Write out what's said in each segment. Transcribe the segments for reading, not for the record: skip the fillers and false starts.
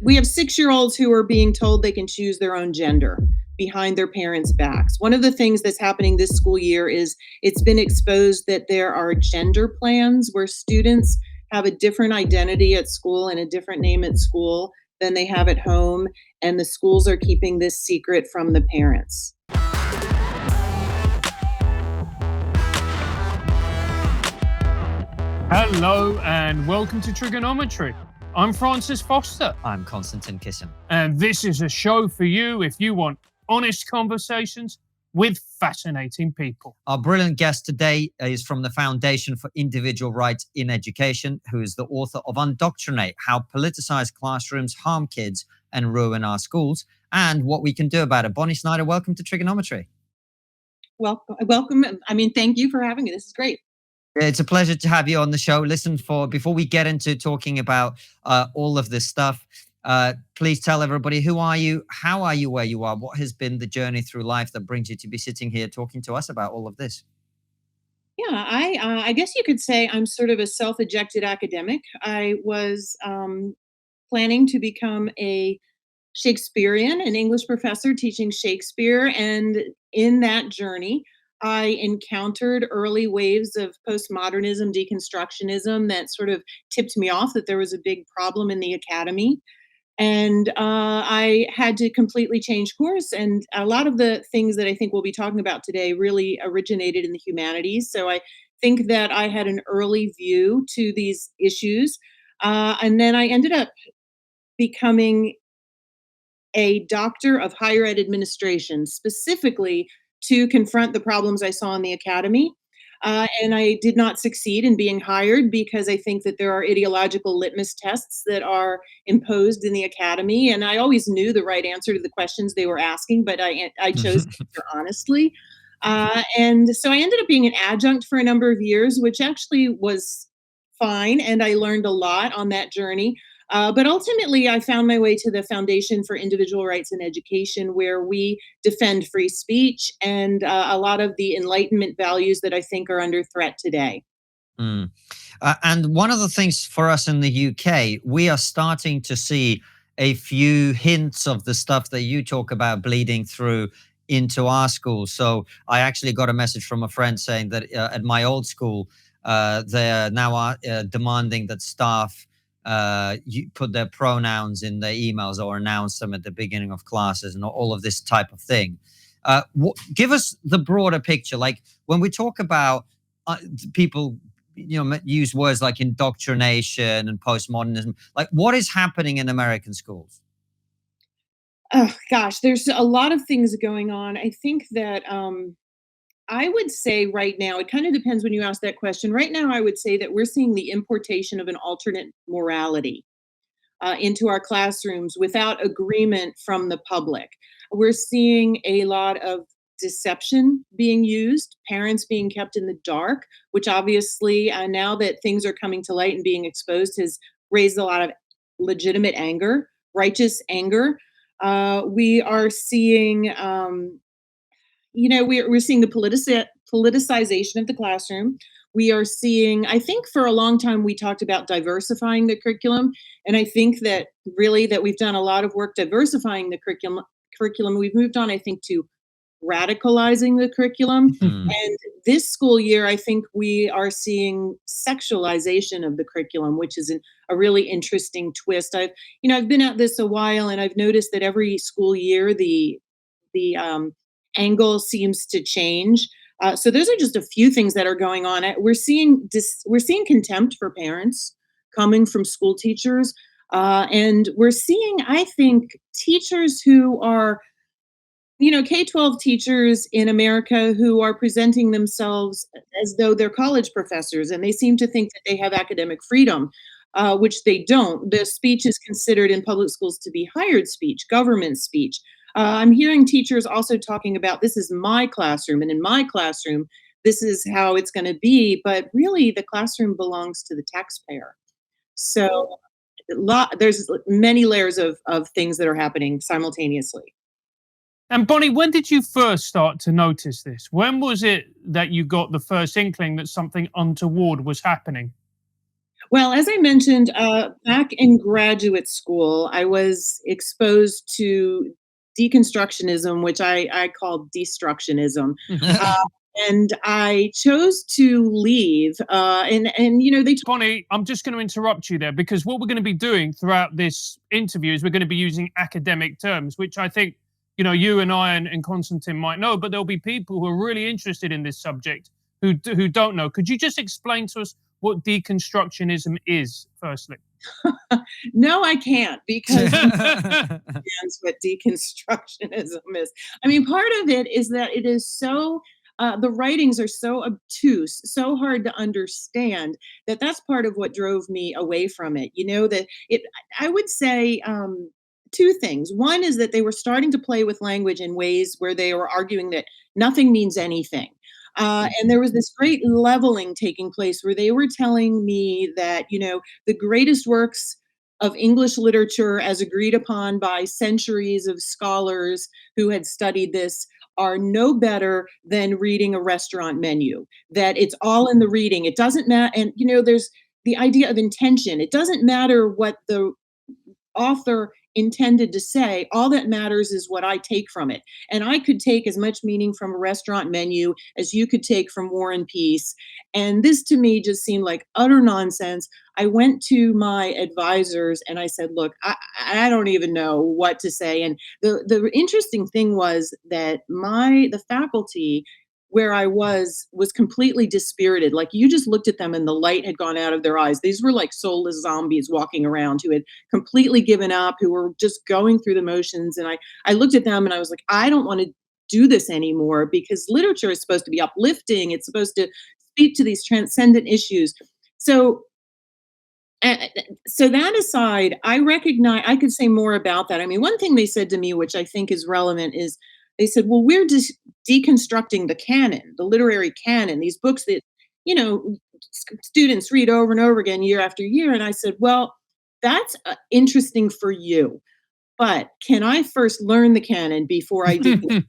We have 6-year-olds who are being told they can choose their own gender behind their parents' backs. One of the things that's happening this school year is it's been exposed that there are gender plans where students have a different identity at school and a different name at school than they have at home, and the schools are keeping this secret from the parents. Hello and welcome to TRIGGERnometry. I'm Francis Foster. I'm Konstantin Kisin. And this is a show for you if you want honest conversations with fascinating people. Our brilliant guest today is from the Foundation for Individual Rights in Education, who is the author of Indoctrinate, How Politicized Classrooms Harm Kids and Ruin Our Schools, and What We Can Do About It. Bonnie Snyder, welcome to TRIGGERnometry. Welcome. Thank you for having me. This is great. It's a pleasure to have you on the show. Listen, before we get into talking about all of this stuff, please tell everybody, who are you? How are you where you are? What has been the journey through life that brings you to be sitting here talking to us about all of this? Yeah, I guess you could say I'm sort of a self-ejected academic. I was planning to become a Shakespearean, an English professor teaching Shakespeare, and in that journey, I encountered early waves of postmodernism, deconstructionism that sort of tipped me off that there was a big problem in the academy. And I had to completely change course. And a lot of the things that I think we'll be talking about today really originated in the humanities. So I think that I had an early view to these issues. And then I ended up becoming a doctor of higher ed administration, specifically to confront the problems I saw in the academy. And I did not succeed in being hired because I think that there are ideological litmus tests that are imposed in the academy. And I always knew the right answer to the questions they were asking, but I chose to answer honestly. And so I ended up being an adjunct for a number of years, which actually was fine. And I learned a lot on that journey. But ultimately, I found my way to the Foundation for Individual Rights in Education, where we defend free speech and a lot of the Enlightenment values that I think are under threat today. And one of the things for us in the UK, we are starting to see a few hints of the stuff that you talk about bleeding through into our schools. So I actually got a message from a friend saying that at my old school, they're now demanding that staff you put their pronouns in their emails or announce them at the beginning of classes and all of this type of thing. Give us the broader picture. Like when we talk about people, use words like indoctrination and postmodernism, like what is happening in American schools? Oh, gosh, there's a lot of things going on. I think that I would say right now, it kind of depends when you ask that question. Right now, I would say that we're seeing the importation of an alternate morality into our classrooms without agreement from the public. We're seeing a lot of deception being used, parents being kept in the dark, which obviously now that things are coming to light and being exposed has raised a lot of legitimate anger, righteous anger. We are seeing we're seeing the politicization of the classroom. We are seeing, I think for a long time, we talked about diversifying the curriculum. And I think that really that we've done a lot of work diversifying the curriculum. We've moved on, I think, to radicalizing the curriculum. And this school year, I think we are seeing sexualization of the curriculum, which is a really interesting twist. I've been at this a while, and I've noticed that every school year, the angle seems to change. So those are just a few things that are going on. We're seeing contempt for parents coming from school teachers, and we're seeing, I think, teachers who are, K-12 teachers in America who are presenting themselves as though they're college professors, and they seem to think that they have academic freedom, which they don't. The speech is considered in public schools to be hired speech, government speech. I'm hearing teachers also talking about this is my classroom, and in my classroom, this is how it's going to be. But really, the classroom belongs to the taxpayer. So there's many layers of things that are happening simultaneously. And Bonnie, when did you first start to notice this? When was it that you got the first inkling that something untoward was happening? Well, as I mentioned, back in graduate school, I was exposed to deconstructionism, which I call destructionism. Uh, and I chose to leave. And they Bonnie, I'm just going to interrupt you there because what we're going to be doing throughout this interview is we're going to be using academic terms, which I think, you and I and Constantine might know, but there'll be people who are really interested in this subject who don't know. Could you just explain to us what deconstructionism is, firstly? no, I can't because understands what deconstructionism is. I mean, part of it is that it is so the writings are so obtuse, so hard to understand that that's part of what drove me away from it. That it. I would say two things. One is that they were starting to play with language in ways where they were arguing that nothing means anything. And there was this great leveling taking place where they were telling me that, the greatest works of English literature, as agreed upon by centuries of scholars who had studied this, are no better than reading a restaurant menu. That it's all in the reading. It doesn't matter. And, there's the idea of intention. It doesn't matter what the author intended to say. All that matters is what I take from it. And I could take as much meaning from a restaurant menu as you could take from War and Peace. And this to me just seemed like utter nonsense. I went to my advisors and I said, look, I don't even know what to say. And the interesting thing was that the faculty where I was completely dispirited. Like you just looked at them and the light had gone out of their eyes. These were like soulless zombies walking around who had completely given up, who were just going through the motions. And I looked at them and I was like, I don't want to do this anymore because literature is supposed to be uplifting. It's supposed to speak to these transcendent issues. So uh, so that aside, I recognize I could say more about that. I mean, one thing they said to me, which I think is relevant, is they said, "Well, we're just deconstructing the canon, the literary canon, these books that you know students read over and over again, year after year." And I said, "Well, that's interesting for you, but can I first learn the canon before I do?"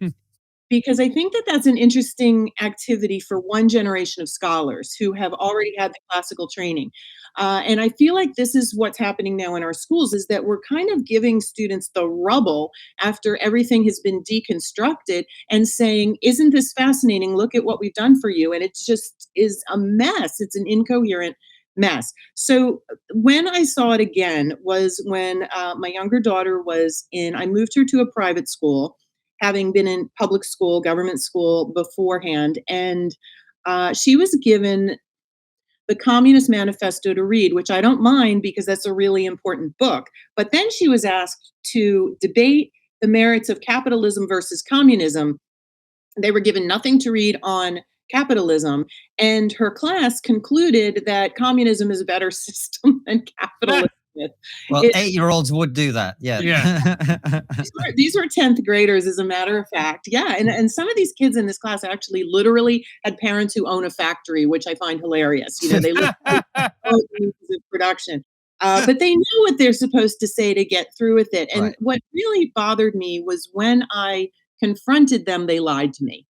Because I think that that's an interesting activity for one generation of scholars who have already had the classical training. And I feel like this is what's happening now in our schools is that we're kind of giving students the rubble after everything has been deconstructed and saying, isn't this fascinating? Look at what we've done for you. And it just is a mess. It's an incoherent mess. So when I saw it again was when my younger daughter I moved her to a private school having been in public school, government school beforehand. And she was given the Communist Manifesto to read, which I don't mind because that's a really important book. But then she was asked to debate the merits of capitalism versus communism. They were given nothing to read on capitalism. And her class concluded that communism is a better system than capitalism. Well, It, 8-year-olds would do that. Yeah. Yeah. these were 10th graders, as a matter of fact. Yeah. And some of these kids in this class actually literally had parents who own a factory, which I find hilarious. They live of production. But they know what they're supposed to say to get through with it. And Right. what really bothered me was when I confronted them, they lied to me,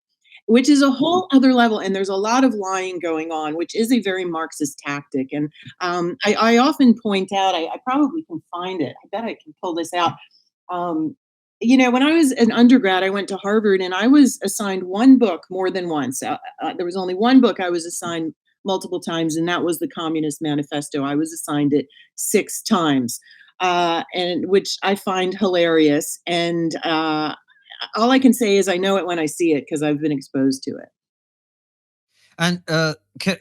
which is a whole other level. And there's a lot of lying going on, which is a very Marxist tactic. And I often point out, I probably can find it. I bet I can pull this out. Um, when I was an undergrad, I went to Harvard and I was assigned one book more than once. There was only one book I was assigned multiple times, and that was the Communist Manifesto. I was assigned it 6 times, and which I find hilarious. And all I can say is I know it when I see it because I've been exposed to it. And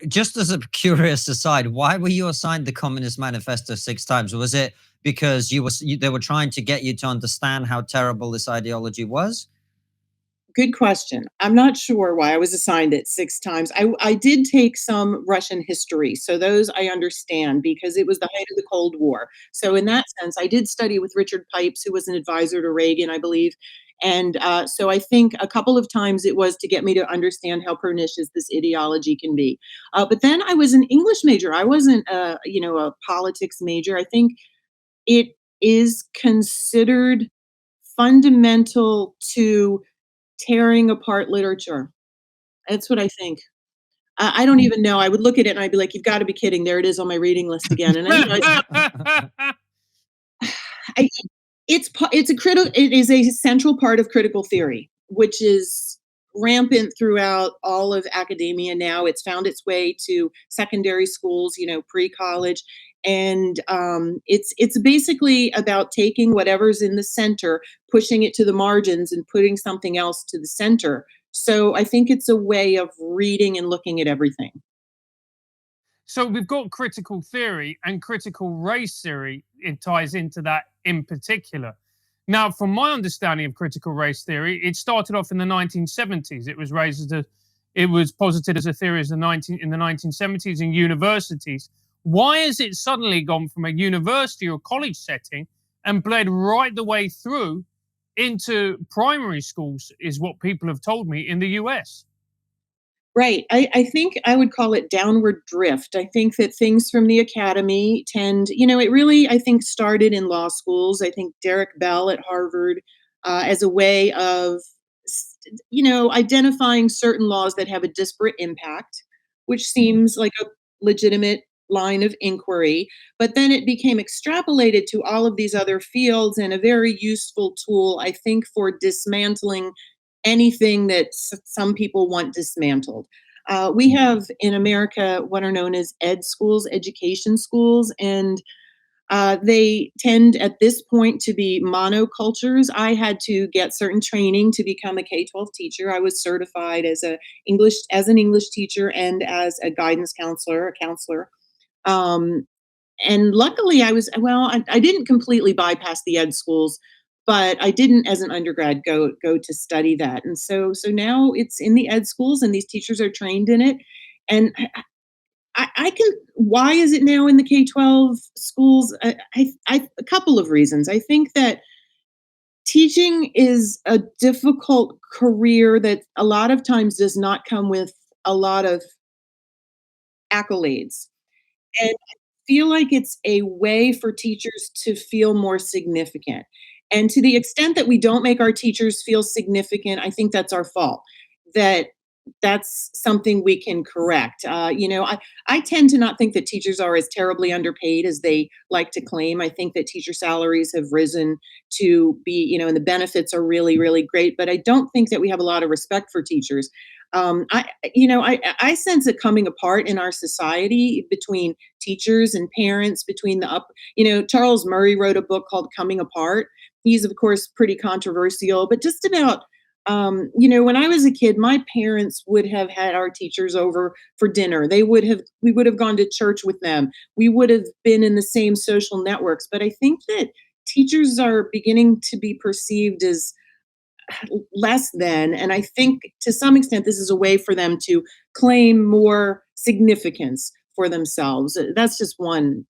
just as a curious aside, why were you assigned the Communist Manifesto 6 times? Was it because they were trying to get you to understand how terrible this ideology was? Good question. I'm not sure why I was assigned it 6 times. I did take some Russian history, so those I understand because it was the height of the Cold War. So in that sense, I did study with Richard Pipes, who was an advisor to Reagan, I believe. And so I think a couple of times it was to get me to understand how pernicious this ideology can be. But then I was an English major. I wasn't, a politics major. I think it is considered fundamental to tearing apart literature. That's what I think. I don't even know. I would look at it and I'd be like, "You've got to be kidding! There it is on my reading list again." And I it is a central part of critical theory, which is rampant throughout all of academia now. It's found its way to secondary schools, pre-college, and it's basically about taking whatever's in the center, pushing it to the margins, and putting something else to the center. So I think it's a way of reading and looking at everything. So we've got critical theory and critical race theory. It ties into that in particular. Now, from my understanding of critical race theory, it started off in the 1970s. It was posited as a theory in the 1970s in universities. Why has it suddenly gone from a university or college setting and bled right the way through into primary schools? Is what people have told me in the US. Right. I think I would call it downward drift. I think that things from the academy it really, I think, started in law schools. I think Derek Bell at Harvard, as a way of, identifying certain laws that have a disparate impact, which seems like a legitimate line of inquiry. But then it became extrapolated to all of these other fields, and a very useful tool, I think, for dismantling anything that some people want dismantled. We have in America what are known as ed schools, education schools, and they tend at this point to be monocultures. I had to get certain training to become a K-12 teacher. I was certified as an English teacher and as a guidance counselor, a counselor. Um, and luckily I didn't completely bypass the ed schools, but I didn't as an undergrad go to study that. And so now it's in the ed schools and these teachers are trained in it. And I can why is it now in the K-12 schools? A couple of reasons. I think that teaching is a difficult career that a lot of times does not come with a lot of accolades. And I feel like it's a way for teachers to feel more significant. And to the extent that we don't make our teachers feel significant, I think that's our fault. That that's something we can correct. I tend to not think that teachers are as terribly underpaid as they like to claim. I think that teacher salaries have risen to be, and the benefits are really, really great. But I don't think that we have a lot of respect for teachers. I sense a coming apart in our society between teachers and parents, between Charles Murray wrote a book called Coming Apart. He's, of course, pretty controversial, but just about, when I was a kid, my parents would have had our teachers over for dinner. We would have gone to church with them. We would have been in the same social networks. But I think that teachers are beginning to be perceived as less than. And I think to some extent, this is a way for them to claim more significance for themselves. That's one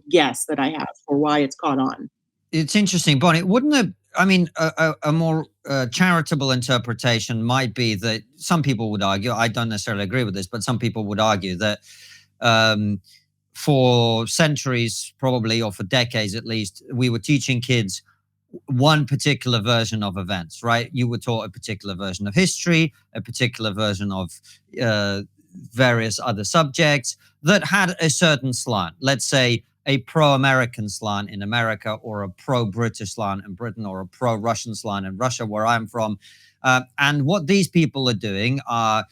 guess that I have for why it's caught on. It's interesting, Bonnie. Wouldn't it? I mean, a more charitable interpretation might be that some people would argue. I don't necessarily agree with this, but some people would argue that um, for centuries, probably, or for decades at least, we were teaching kids one particular version of events, right? You were taught a particular version of history, a particular version of uh, various other subjects that had a certain slant. Let's say a pro-American slant in America, or a pro-British slant in Britain, or a pro-Russian slant in Russia, where I'm from. And what these people are doing are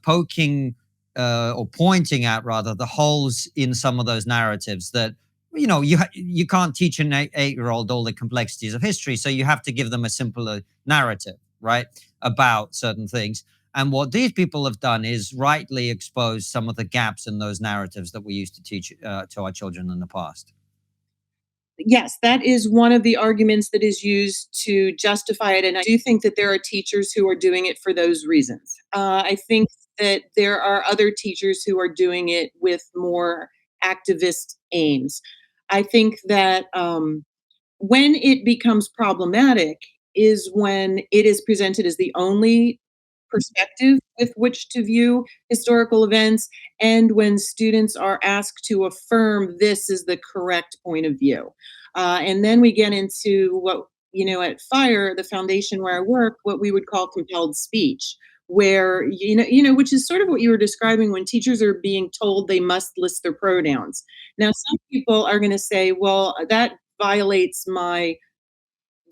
poking or pointing out, rather, the holes in some of those narratives that you can't teach an 8-year-old all the complexities of history, so you have to give them a simpler narrative, right, about certain things. And what these people have done is rightly expose some of the gaps in those narratives that we used to teach to our children in the past. Yes, that is one of the arguments that is used to justify it. And I do think that there are teachers who are doing it for those reasons. I think that there are other teachers who are doing it with more activist aims. I think that when it becomes problematic is when it is presented as the only perspective with which to view historical events, and when students are asked to affirm this is the correct point of view. And then we get into what, at FIRE, the foundation where I work, what we would call compelled speech, where, which is sort of what you were describing when teachers are being told they must list their pronouns. Now, some people are going to say, well, that violates my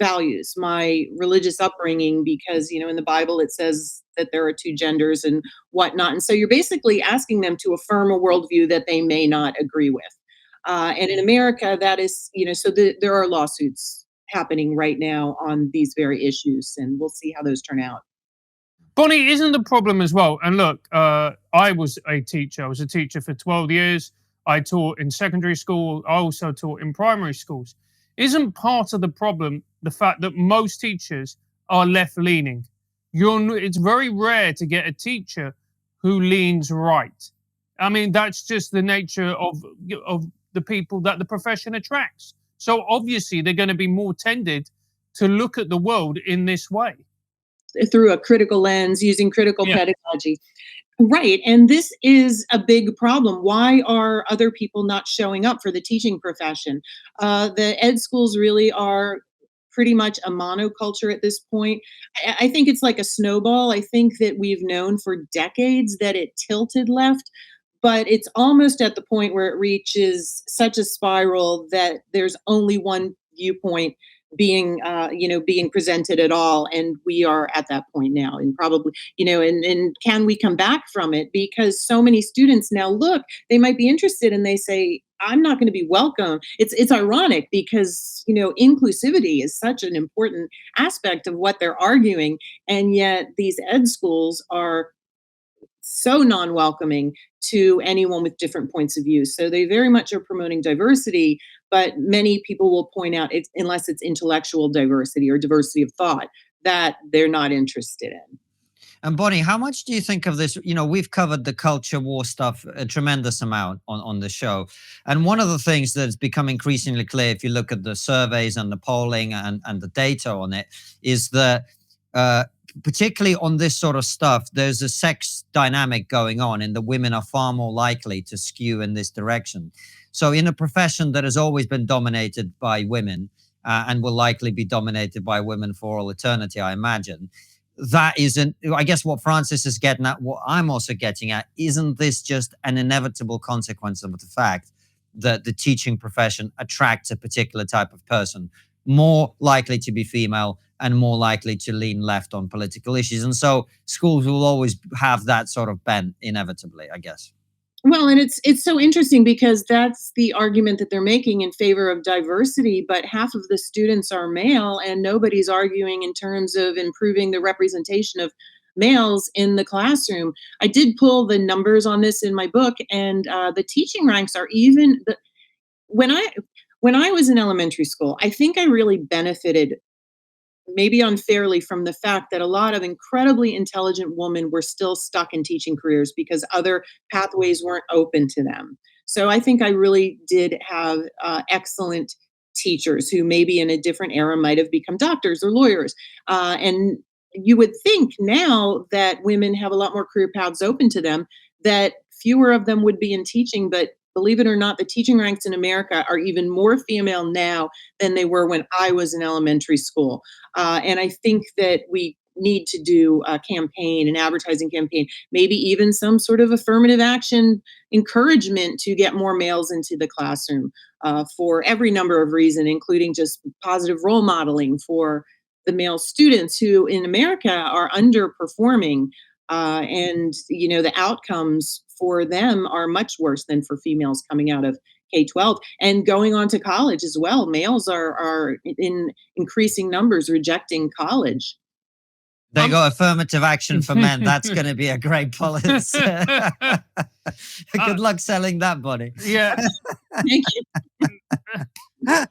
values, my religious upbringing, because, in the Bible it says that there are two genders and whatnot. And so you're basically asking them to affirm a worldview that they may not agree with. And in America, that is, there are lawsuits happening right now on these very issues, and we'll see how those turn out. Bonnie, isn't the problem as well? And look, I was a teacher. I was a teacher for 12 years. I taught in secondary school. I also taught in primary schools. Isn't part of the problem the fact that most teachers are left-leaning? It's very rare to get a teacher who leans right. I mean, that's just the nature of the people that the profession attracts. So obviously, they're going to be more tended to look at the world in this way. Through a critical lens, using critical Yeah. pedagogy. Right. And this is a big problem. Why are other people not showing up for the teaching profession? The ed schools really are pretty much a monoculture at this point. I think it's like a snowball. I think that we've known for decades that it tilted left, but it's almost at the point where it reaches such a spiral that there's only one viewpoint being presented at all, and we are at that point now. And probably, and can we come back from it? Because so many students now, look, they might be interested and they say, I'm not going to be welcome. It's ironic because inclusivity is such an important aspect of what they're arguing, and yet these ed schools are so non-welcoming to anyone with different points of view. So they very much are promoting diversity, but many people will point out, unless it's intellectual diversity or diversity of thought, that they're not interested in. And Bonnie, how much do you think of this? We've covered the culture war stuff a tremendous amount on the show. And one of the things that's become increasingly clear, if you look at the surveys and the polling and the data on it, is that particularly on this sort of stuff, there's a sex dynamic going on, and the women are far more likely to skew in this direction. So in a profession that has always been dominated by women and will likely be dominated by women for all eternity, I imagine, that isn't, I guess what Francis is getting at, what I'm also getting at, isn't this just an inevitable consequence of the fact that the teaching profession attracts a particular type of person, more likely to be female and more likely to lean left on political issues? And so schools will always have that sort of bent inevitably, I guess. Well, and it's so interesting because that's the argument that they're making in favor of diversity, but half of the students are male, and nobody's arguing in terms of improving the representation of males in the classroom. I did pull the numbers on this in my book, and the teaching ranks are when I was in elementary school, I think I really benefited, maybe unfairly, from the fact that a lot of incredibly intelligent women were still stuck in teaching careers because other pathways weren't open to them. So I think I really did have excellent teachers who maybe in a different era might have become doctors or lawyers. And you would think now that women have a lot more career paths open to them, that fewer of them would be in teaching. But believe it or not, the teaching ranks in America are even more female now than they were when I was in elementary school. And I think that we need to do a campaign, an advertising campaign, maybe even some sort of affirmative action encouragement to get more males into the classroom for every number of reasons, including just positive role modeling for the male students who in America are underperforming. And, the outcomes for them are much worse than for females coming out of K-12 and going on to college as well. Males are in increasing numbers rejecting college. There you go, affirmative action for men. That's going to be a great policy. Good luck selling that, Bonnie. Yeah. Thank you.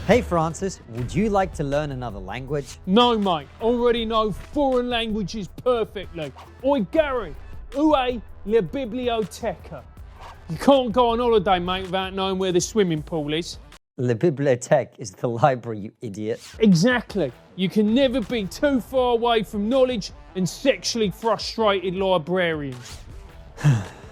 Hey, Francis, would you like to learn another language? No, mate. Already know foreign languages perfectly. Oi, Gary, ue la biblioteca. You can't go on holiday, mate, without knowing where the swimming pool is. La bibliothèque is the library, you idiot. Exactly. You can never be too far away from knowledge and sexually frustrated librarians.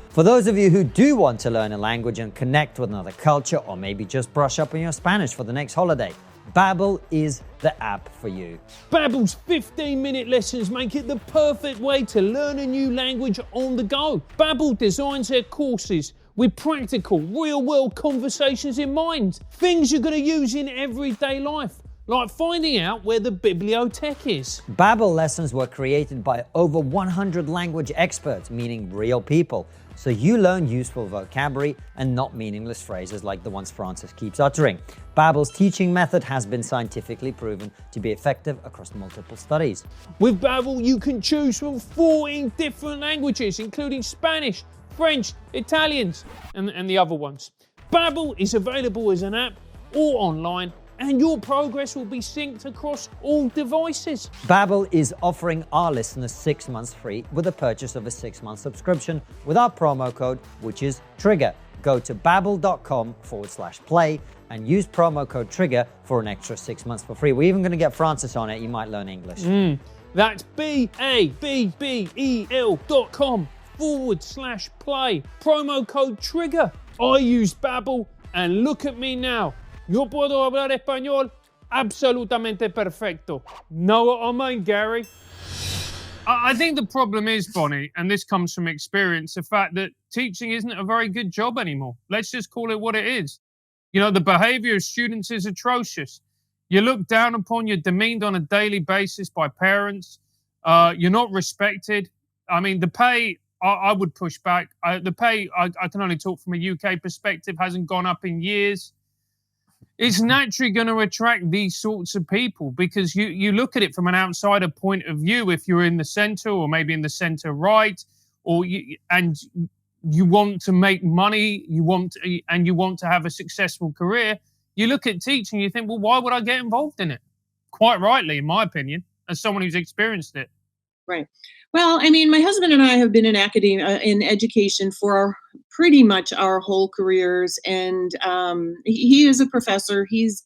For those of you who do want to learn a language and connect with another culture, or maybe just brush up on your Spanish for the next holiday, Babbel is the app for you. Babbel's 15-minute lessons make it the perfect way to learn a new language on the go. Babbel designs their courses with practical, real-world conversations in mind. Things you're going to use in everyday life, like finding out where the bibliothèque is. Babbel lessons were created by over 100 language experts, meaning real people. So you learn useful vocabulary and not meaningless phrases like the ones Francis keeps uttering. Babbel's teaching method has been scientifically proven to be effective across multiple studies. With Babbel, you can choose from 14 different languages, including Spanish, French, Italians, and the other ones. Babbel is available as an app or online, and your progress will be synced across all devices. Babbel is offering our listeners 6 months free with the purchase of a 6-month subscription with our promo code, which is TRIGGER. Go to babbel.com/play and use promo code TRIGGER for an extra 6 months for free. We're even going to get Francis on it. You might learn English. That's babbel.com/play. Promo code TRIGGER. I use Babbel, and look at me now. Yo puedo hablar español absolutamente perfecto. Know what I mean, Gary? I think the problem is, Bonnie, and this comes from experience, the fact that teaching isn't a very good job anymore. Let's just call it what it is. You know, the behavior of students is atrocious. You're looked down upon, you're demeaned on a daily basis by parents. You're not respected. I mean, the pay, I would push back. The pay, I can only talk from a UK perspective, hasn't gone up in years. It's naturally going to attract these sorts of people because you look at it from an outsider point of view. If you're in the center or maybe in the center right, and you want to make money, you want to have a successful career, you look at teaching, you think, well, why would I get involved in it? Quite rightly, in my opinion, as someone who's experienced it. Right. Well, I mean, my husband and I have been in academia, in education for pretty much our whole careers, and he is a professor. He's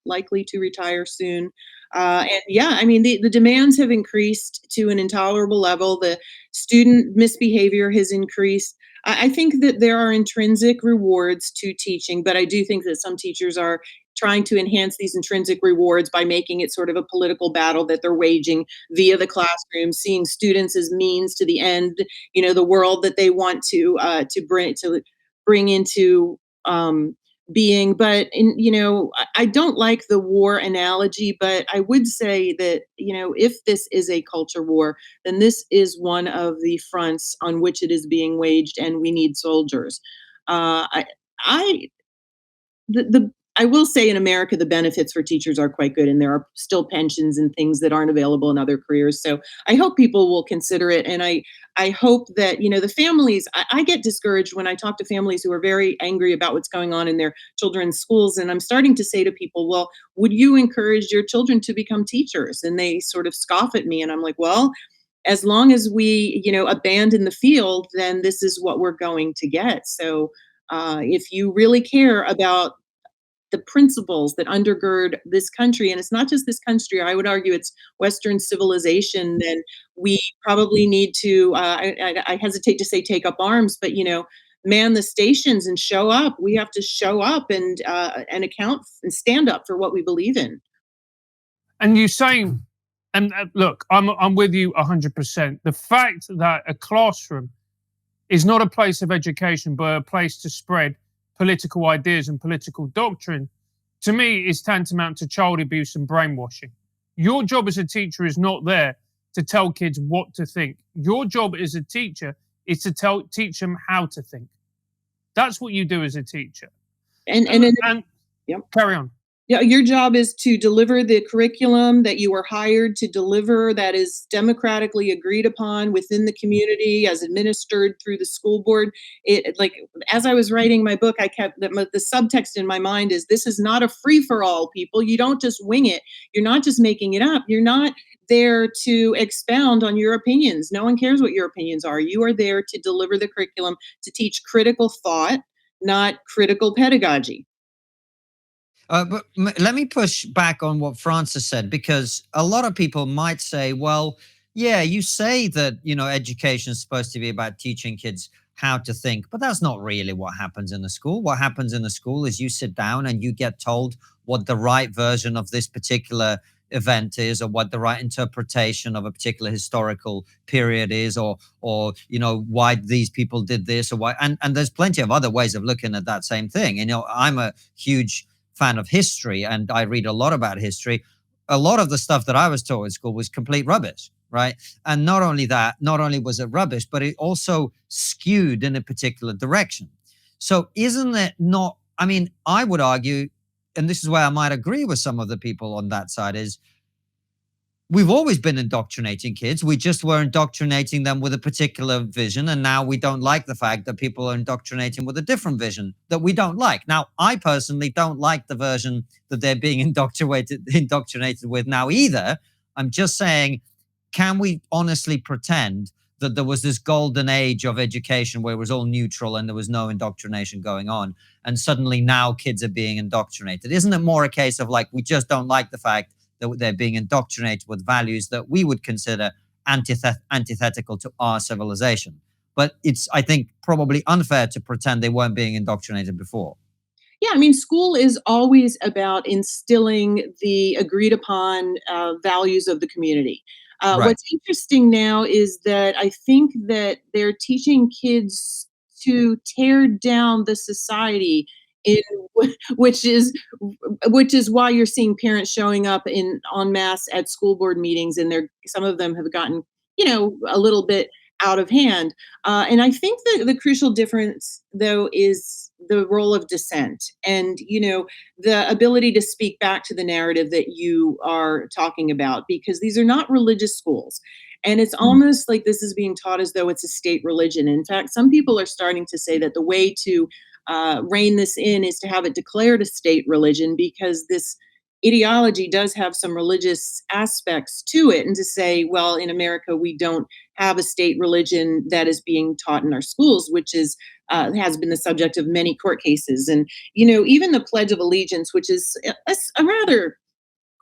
likely to retire soon. And yeah, I mean, the demands have increased to an intolerable level. The student misbehavior has increased. I think that there are intrinsic rewards to teaching, but I do think that some teachers are trying to enhance these intrinsic rewards by making it sort of a political battle that they're waging via the classroom, seeing students as means to the end, you know, the world that they want to bring into being. But I don't like the war analogy, but I would say that, you know, if this is a culture war, then this is one of the fronts on which it is being waged, and we need soldiers. I will say in America, the benefits for teachers are quite good, and there are still pensions and things that aren't available in other careers. So I hope people will consider it. And I hope that, you know, the families, I get discouraged when I talk to families who are very angry about what's going on in their children's schools. And I'm starting to say to people, well, would you encourage your children to become teachers? And they sort of scoff at me. And I'm like, well, as long as we, you know, abandon the field, then this is what we're going to get. So if you really care about the principles that undergird this country, and it's not just this country, I would argue it's Western civilization, then we probably need to, I hesitate to say take up arms, but, you know, man the stations and show up. We have to show up and account and stand up for what we believe in. And you saying, and look, I'm with you 100%. The fact that a classroom is not a place of education, but a place to spread political ideas and political doctrine, to me, is tantamount to child abuse and brainwashing. Your job as a teacher is not there to tell kids what to think. Your job as a teacher is to teach them how to think. That's what you do as a teacher. And yep. Carry on. Yeah, your job is to deliver the curriculum that you were hired to deliver, that is democratically agreed upon within the community, as administered through the school board. Like, as I was writing my book, I kept the subtext in my mind is, this is not a free for all, people. You don't just wing it. You're not just making it up. You're not there to expound on your opinions. No one cares what your opinions are. You are there to deliver the curriculum, to teach critical thought, not critical pedagogy. But let me push back on what Francis said, because a lot of people might say, well, yeah, you say that, you know, education is supposed to be about teaching kids how to think. But that's not really what happens in the school. What happens in the school is you sit down and you get told what the right version of this particular event is, or what the right interpretation of a particular historical period is, or why these people did this, or why. And there's plenty of other ways of looking at that same thing. I'm a huge fan of history, and I read a lot about history. A lot of the stuff that I was taught in school was complete rubbish, right? And not only that, not only was it rubbish, but it also skewed in a particular direction. So isn't it not, I mean, I would argue, and this is where I might agree with some of the people on that side, is we've always been indoctrinating kids. We just were indoctrinating them with a particular vision. And now we don't like the fact that people are indoctrinating with a different vision that we don't like. Now, I personally don't like the version that they're being indoctrinated with now either. I'm just saying, can we honestly pretend that there was this golden age of education where it was all neutral and there was no indoctrination going on, and suddenly now kids are being indoctrinated? Isn't it more a case of like, we just don't like the fact that they're being indoctrinated with values that we would consider antithetical to our civilization? But it's, I think, probably unfair to pretend they weren't being indoctrinated before. Yeah, I mean, school is always about instilling the agreed upon values of the community. Right. What's interesting now is that I think that they're teaching kids to tear down the society in which is which is why you're seeing parents showing up in en masse at school board meetings, and some of them have gotten a little bit out of hand. And I think that the crucial difference, though, is the role of dissent, and the ability to speak back to the narrative that you are talking about, because these are not religious schools. And it's almost like this is being taught as though it's a state religion. In fact, some people are starting to say that the way to rein this in is to have it declared a state religion, because this ideology does have some religious aspects to it, and to say, well, in America, we don't have a state religion that is being taught in our schools, which has been the subject of many court cases. And even the Pledge of Allegiance, which is a rather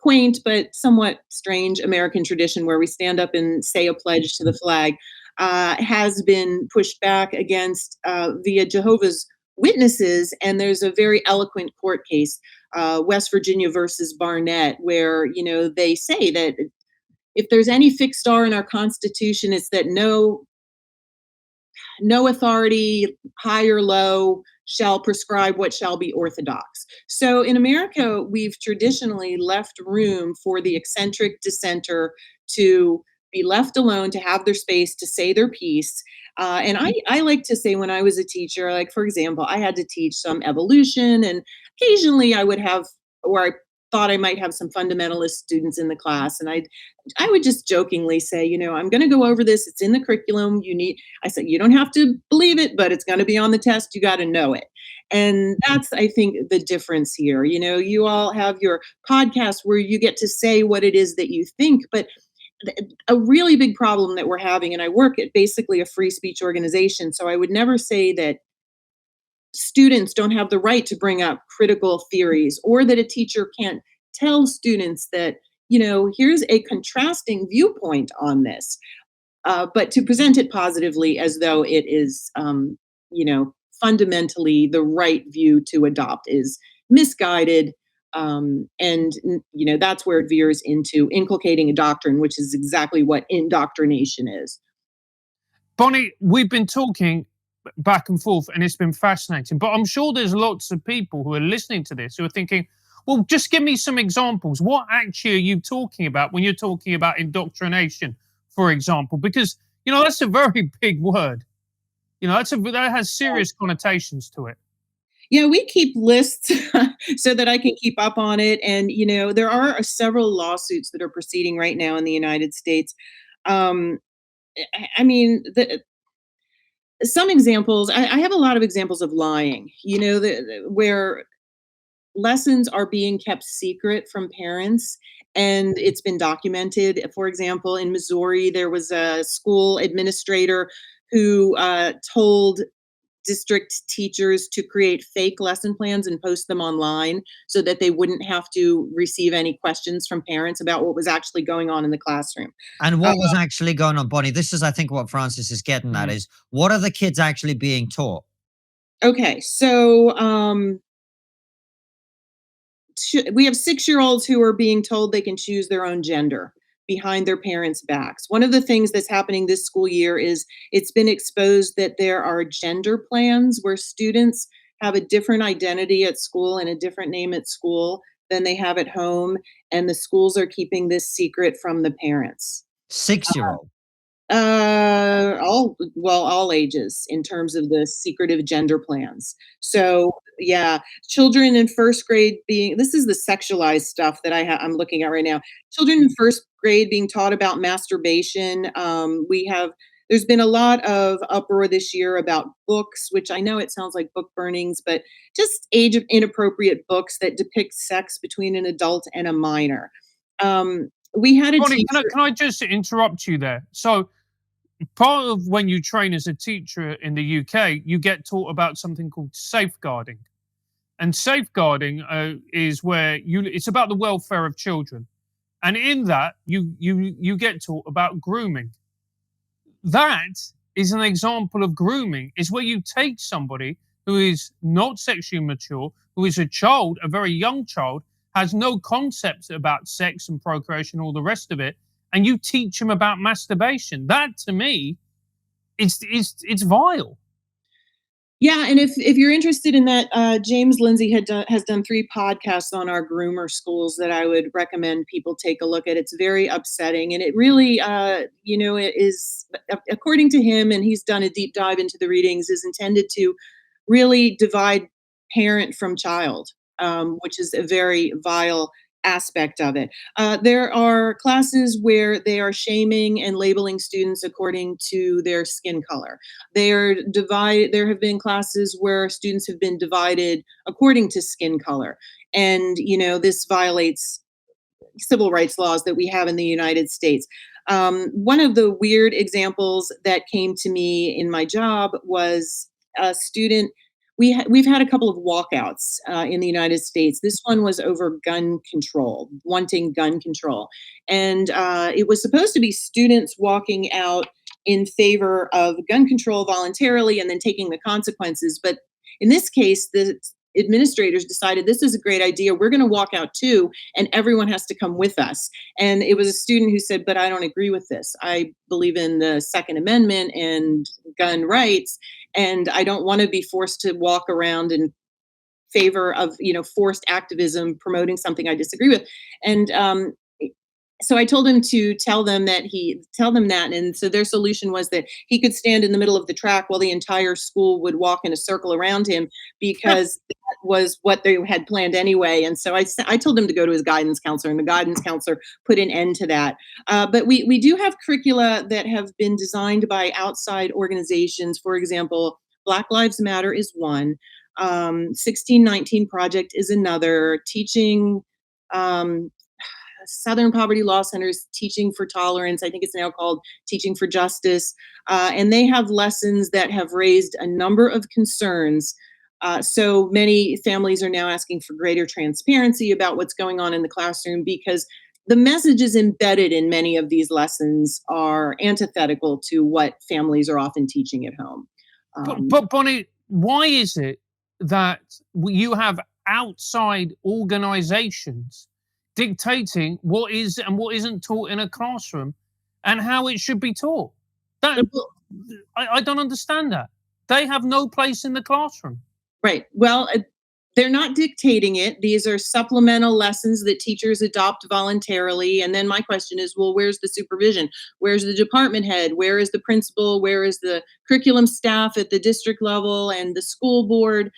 quaint but somewhat strange American tradition where we stand up and say a pledge to the flag, has been pushed back against via Jehovah's Witnesses. And there's a very eloquent court case, West Virginia versus Barnett, where they say that if there's any fixed star in our Constitution, it's that no authority, high or low, shall prescribe what shall be orthodox. So in America, we've traditionally left room for the eccentric dissenter to be left alone, to have their space, to say their piece. And I like to say, when I was a teacher, like, for example, I had to teach some evolution, and occasionally I would have, or I thought I might have some fundamentalist students in the class. And I would just jokingly say, I'm going to go over this. It's in the curriculum. I said, you don't have to believe it, but it's going to be on the test. You got to know it. And that's, I think, the difference here. You all have your podcast where you get to say what it is that you think, but a really big problem that we're having, and I work at basically a free speech organization, so I would never say that students don't have the right to bring up critical theories, or that a teacher can't tell students that, here's a contrasting viewpoint on this. But to present it positively as though it is, fundamentally the right view to adopt is misguided. And that's where it veers into inculcating a doctrine, which is exactly what indoctrination is. Bonnie, we've been talking back and forth and it's been fascinating, but I'm sure there's lots of people who are listening to this who are thinking, well, just give me some examples. What actually are you talking about when you're talking about indoctrination, for example? Because, that's a very big word. That has serious connotations to it. Yeah, we keep lists so that I can keep up on it. And, there are several lawsuits that are proceeding right now in the United States. Um, I mean, some examples, I have a lot of examples of lying, where lessons are being kept secret from parents, and it's been documented. For example, in Missouri, there was a school administrator who told district teachers to create fake lesson plans and post them online so that they wouldn't have to receive any questions from parents about what was actually going on in the classroom. And Uh, what was actually going on, Bonnie? This is, I think, what Francis is getting at is, what are the kids actually being taught? okay, so we have 6-year-olds who are being told they can choose their own gender behind their parents' backs. One of the things that's happening this school year is it's been exposed that there are gender plans where students have a different identity at school and a different name at school than they have at home, and the schools are keeping this secret from the parents. 6-year-old. All ages in terms of the secretive gender plans. So, yeah, children in 1st grade being this is the sexualized stuff that I'm looking at right now. Children in 1st grade being taught about masturbation. There's been a lot of uproar this year about books, which I know it sounds like book burnings, but just age of inappropriate books that depict sex between an adult and a minor. We had a Bonnie, teacher. can I just interrupt you there? So, part of when you train as a teacher in the UK, you get taught about something called safeguarding. And safeguarding is where it's about the welfare of children. And in that, you get taught about grooming. That is an example of grooming, is where you take somebody who is not sexually mature, who is a child, a very young child, has no concepts about sex and procreation, all the rest of it, and you teach them about masturbation. That, to me, it's vile. Yeah, and if you're interested in that, James Lindsay has done 3 podcasts on our groomer schools that I would recommend people take a look at. It's very upsetting, and it really, it is according to him, and he's done a deep dive into the readings, is intended to really divide parent from child, which is a very vile aspect of it. There are classes where they are shaming and labeling students according to their skin color. There have been classes where students have been divided according to skin color. And, this violates civil rights laws that we have in the United States. One of the weird examples that came to me in my job was a student. We've had a couple of walkouts in the United States. This one was over gun control, wanting gun control, and it was supposed to be students walking out in favor of gun control voluntarily and then taking the consequences. But in this case, the administrators decided this is a great idea. We're going to walk out too, and everyone has to come with us. And it was a student who said, "But I don't agree with this. I believe in the Second Amendment and gun rights, and I don't want to be forced to walk around in favor of forced activism promoting something I disagree with." And so I told him to tell them that, and so their solution was that he could stand in the middle of the track while the entire school would walk in a circle around him, because that was what they had planned anyway. And so I told him to go to his guidance counselor, and the guidance counselor put an end to that. But we do have curricula that have been designed by outside organizations. For example, Black Lives Matter is one. 1619 Project is another. Teaching Southern Poverty Law Center's Teaching for Tolerance. I think it's now called Teaching for Justice. And they have lessons that have raised a number of concerns. So many families are now asking for greater transparency about what's going on in the classroom, because the messages embedded in many of these lessons are antithetical to what families are often teaching at home. But Bonnie, why is it that you have outside organizations dictating what is and what isn't taught in a classroom and how it should be taught? I don't understand that. They have no place in the classroom. Right. Well, they're not dictating it. These are supplemental lessons that teachers adopt voluntarily. And then my question is, well, where's the supervision? Where's the department head? Where is the principal? Where is the curriculum staff at the district level and the school board?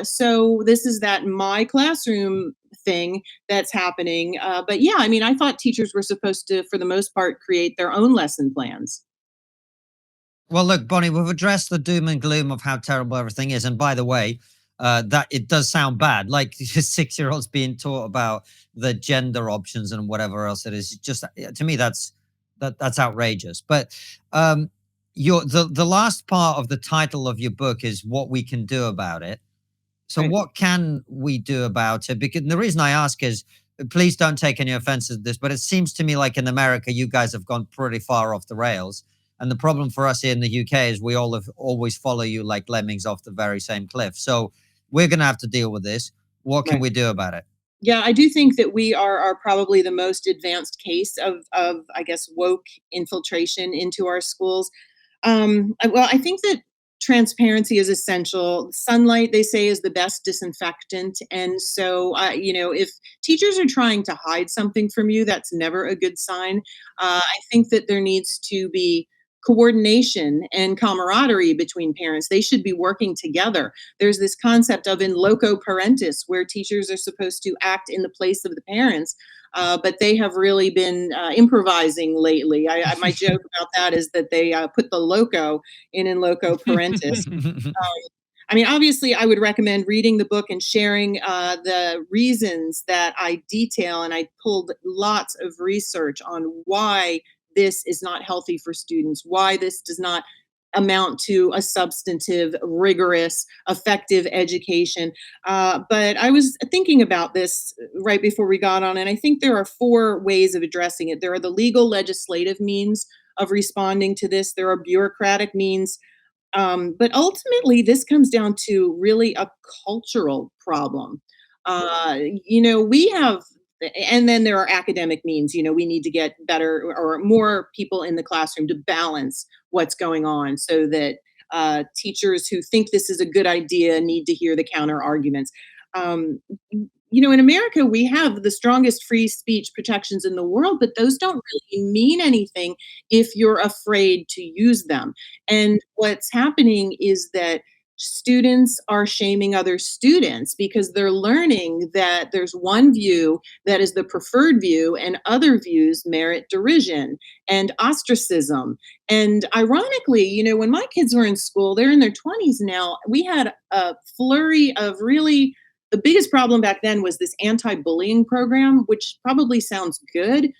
So this is that my classroom thing that's happening. But yeah, I mean, I thought teachers were supposed to, for the most part, create their own lesson plans. Well, look, Bonnie, we've addressed the doom and gloom of how terrible everything is. And by the way, that it does sound bad, like 6-year-olds being taught about the gender options and whatever else it is. Just to me, that's outrageous. But the last part of the title of your book is what we can do about it. So Right. what can we do about it? Because the reason I ask is, please don't take any offense at this, but it seems to me like in America, you guys have gone pretty far off the rails. And the problem for us here in the UK is we all have always follow you like lemmings off the very same cliff. So we're going to have to deal with this. What can Right. we do about it? Yeah, I do think that we are probably the most advanced case of I guess woke infiltration into our schools. Well, I think that transparency is essential. Sunlight, they say, is the best disinfectant, and so if teachers are trying to hide something from you, that's never a good sign. I think that there needs to be coordination and camaraderie between parents. They should be working together. There's this concept of in loco parentis, where teachers are supposed to act in the place of the parents. But they have really been improvising lately. My joke about that is that they put the loco in loco parentis. I mean, obviously, I would recommend reading the book and sharing the reasons that I detail, and I pulled lots of research on why this is not healthy for students, why this does not amount to a substantive, rigorous, effective education. But I was thinking about this right before we got on, and I think there are four ways of addressing it. There are the legal legislative means of responding to this, there are bureaucratic means, but ultimately, this comes down to really a cultural problem. We have, and then there are academic means. We need to get better or more people in the classroom to balance what's going on so that teachers who think this is a good idea need to hear the counter arguments. Um, in America, we have the strongest free speech protections in the world, but those don't really mean anything if you're afraid to use them. And what's happening is that students are shaming other students because they're learning that there's one view that is the preferred view and other views merit derision and ostracism. And ironically, when my kids were in school, they're in their 20s now, we had a flurry of really, the biggest problem back then was this anti-bullying program, which probably sounds good.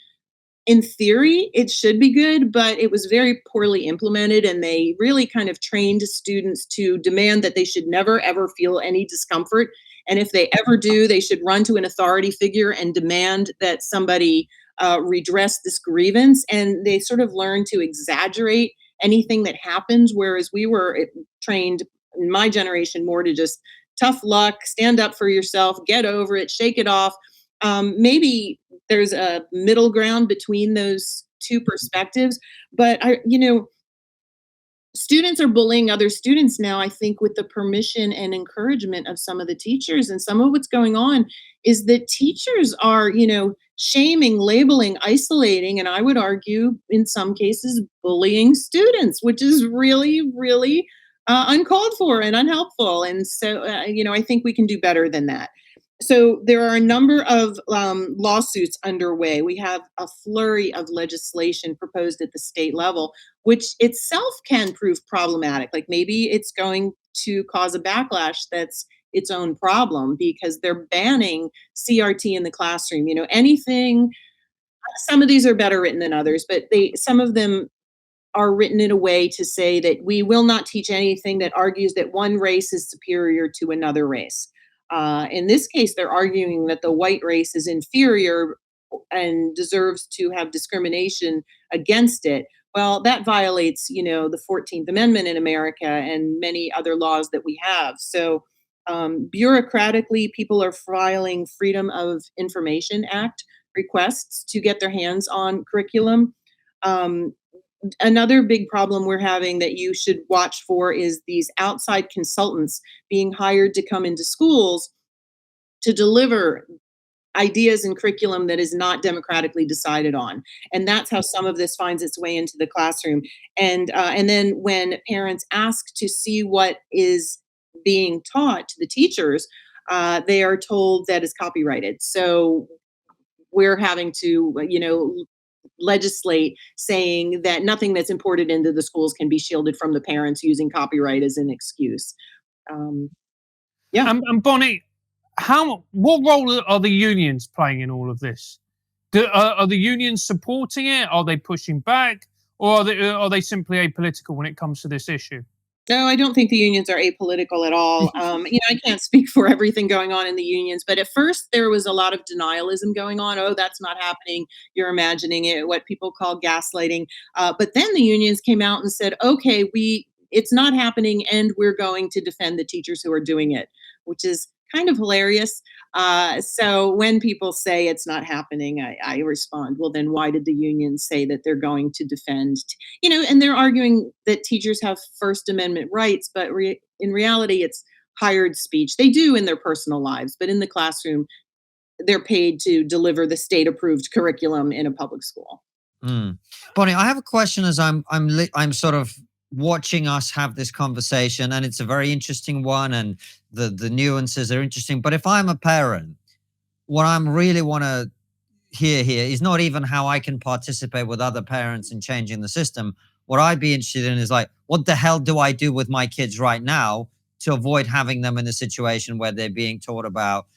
In theory, it should be good, but it was very poorly implemented, and they really kind of trained students to demand that they should never, ever feel any discomfort. And if they ever do, they should run to an authority figure and demand that somebody redress this grievance. And they sort of learn to exaggerate anything that happens, whereas we were trained in my generation more to just tough luck, stand up for yourself, get over it, shake it off. Maybe there's a middle ground between those two perspectives, but students are bullying other students now, I think, with the permission and encouragement of some of the teachers. And some of what's going on is that teachers are, shaming, labeling, isolating, and I would argue in some cases bullying students, which is really, really uncalled for and unhelpful. And so, I think we can do better than that. So there are a number of lawsuits underway. We have a flurry of legislation proposed at the state level, which itself can prove problematic. Like maybe it's going to cause a backlash that's its own problem because they're banning CRT in the classroom. Anything. Some of these are better written than others, but some of them are written in a way to say that we will not teach anything that argues that one race is superior to another race. In this case, they're arguing that the white race is inferior and deserves to have discrimination against it. Well, that violates, the 14th Amendment in America and many other laws that we have. So, bureaucratically, people are filing Freedom of Information Act requests to get their hands on curriculum. Um, Another big problem we're having that you should watch for is these outside consultants being hired to come into schools to deliver ideas and curriculum that is not democratically decided on, and that's how some of this finds its way into the classroom. And then when parents ask to see what is being taught to the teachers, they are told that is copyrighted. So we're having to legislate saying that nothing that's imported into the schools can be shielded from the parents using copyright as an excuse. Um, yeah. And Bonnie, what role are the unions playing in all of this? Are the unions supporting it? Are they pushing back? or are they simply apolitical when it comes to this issue? No, I don't think the unions are apolitical at all. I can't speak for everything going on in the unions, but at first there was a lot of denialism going on. Oh, that's not happening. You're imagining it, what people call gaslighting. But then the unions came out and said, okay, it's not happening and we're going to defend the teachers who are doing it, which is kind of hilarious. So when people say it's not happening, I respond, well, then why did the unions say that they're going to defend? And they're arguing that teachers have First Amendment rights, but in reality, it's hired speech. They do in their personal lives, but in the classroom, they're paid to deliver the state-approved curriculum in a public school. Bonnie, I have a question as I'm sort of watching us have this conversation, and it's a very interesting one, and the nuances are interesting. But if I'm a parent, what I'm really want to hear here is not even how I can participate with other parents in changing the system. What I'd be interested in is like, what the hell do I do with my kids right now to avoid having them in a situation where they're being taught about,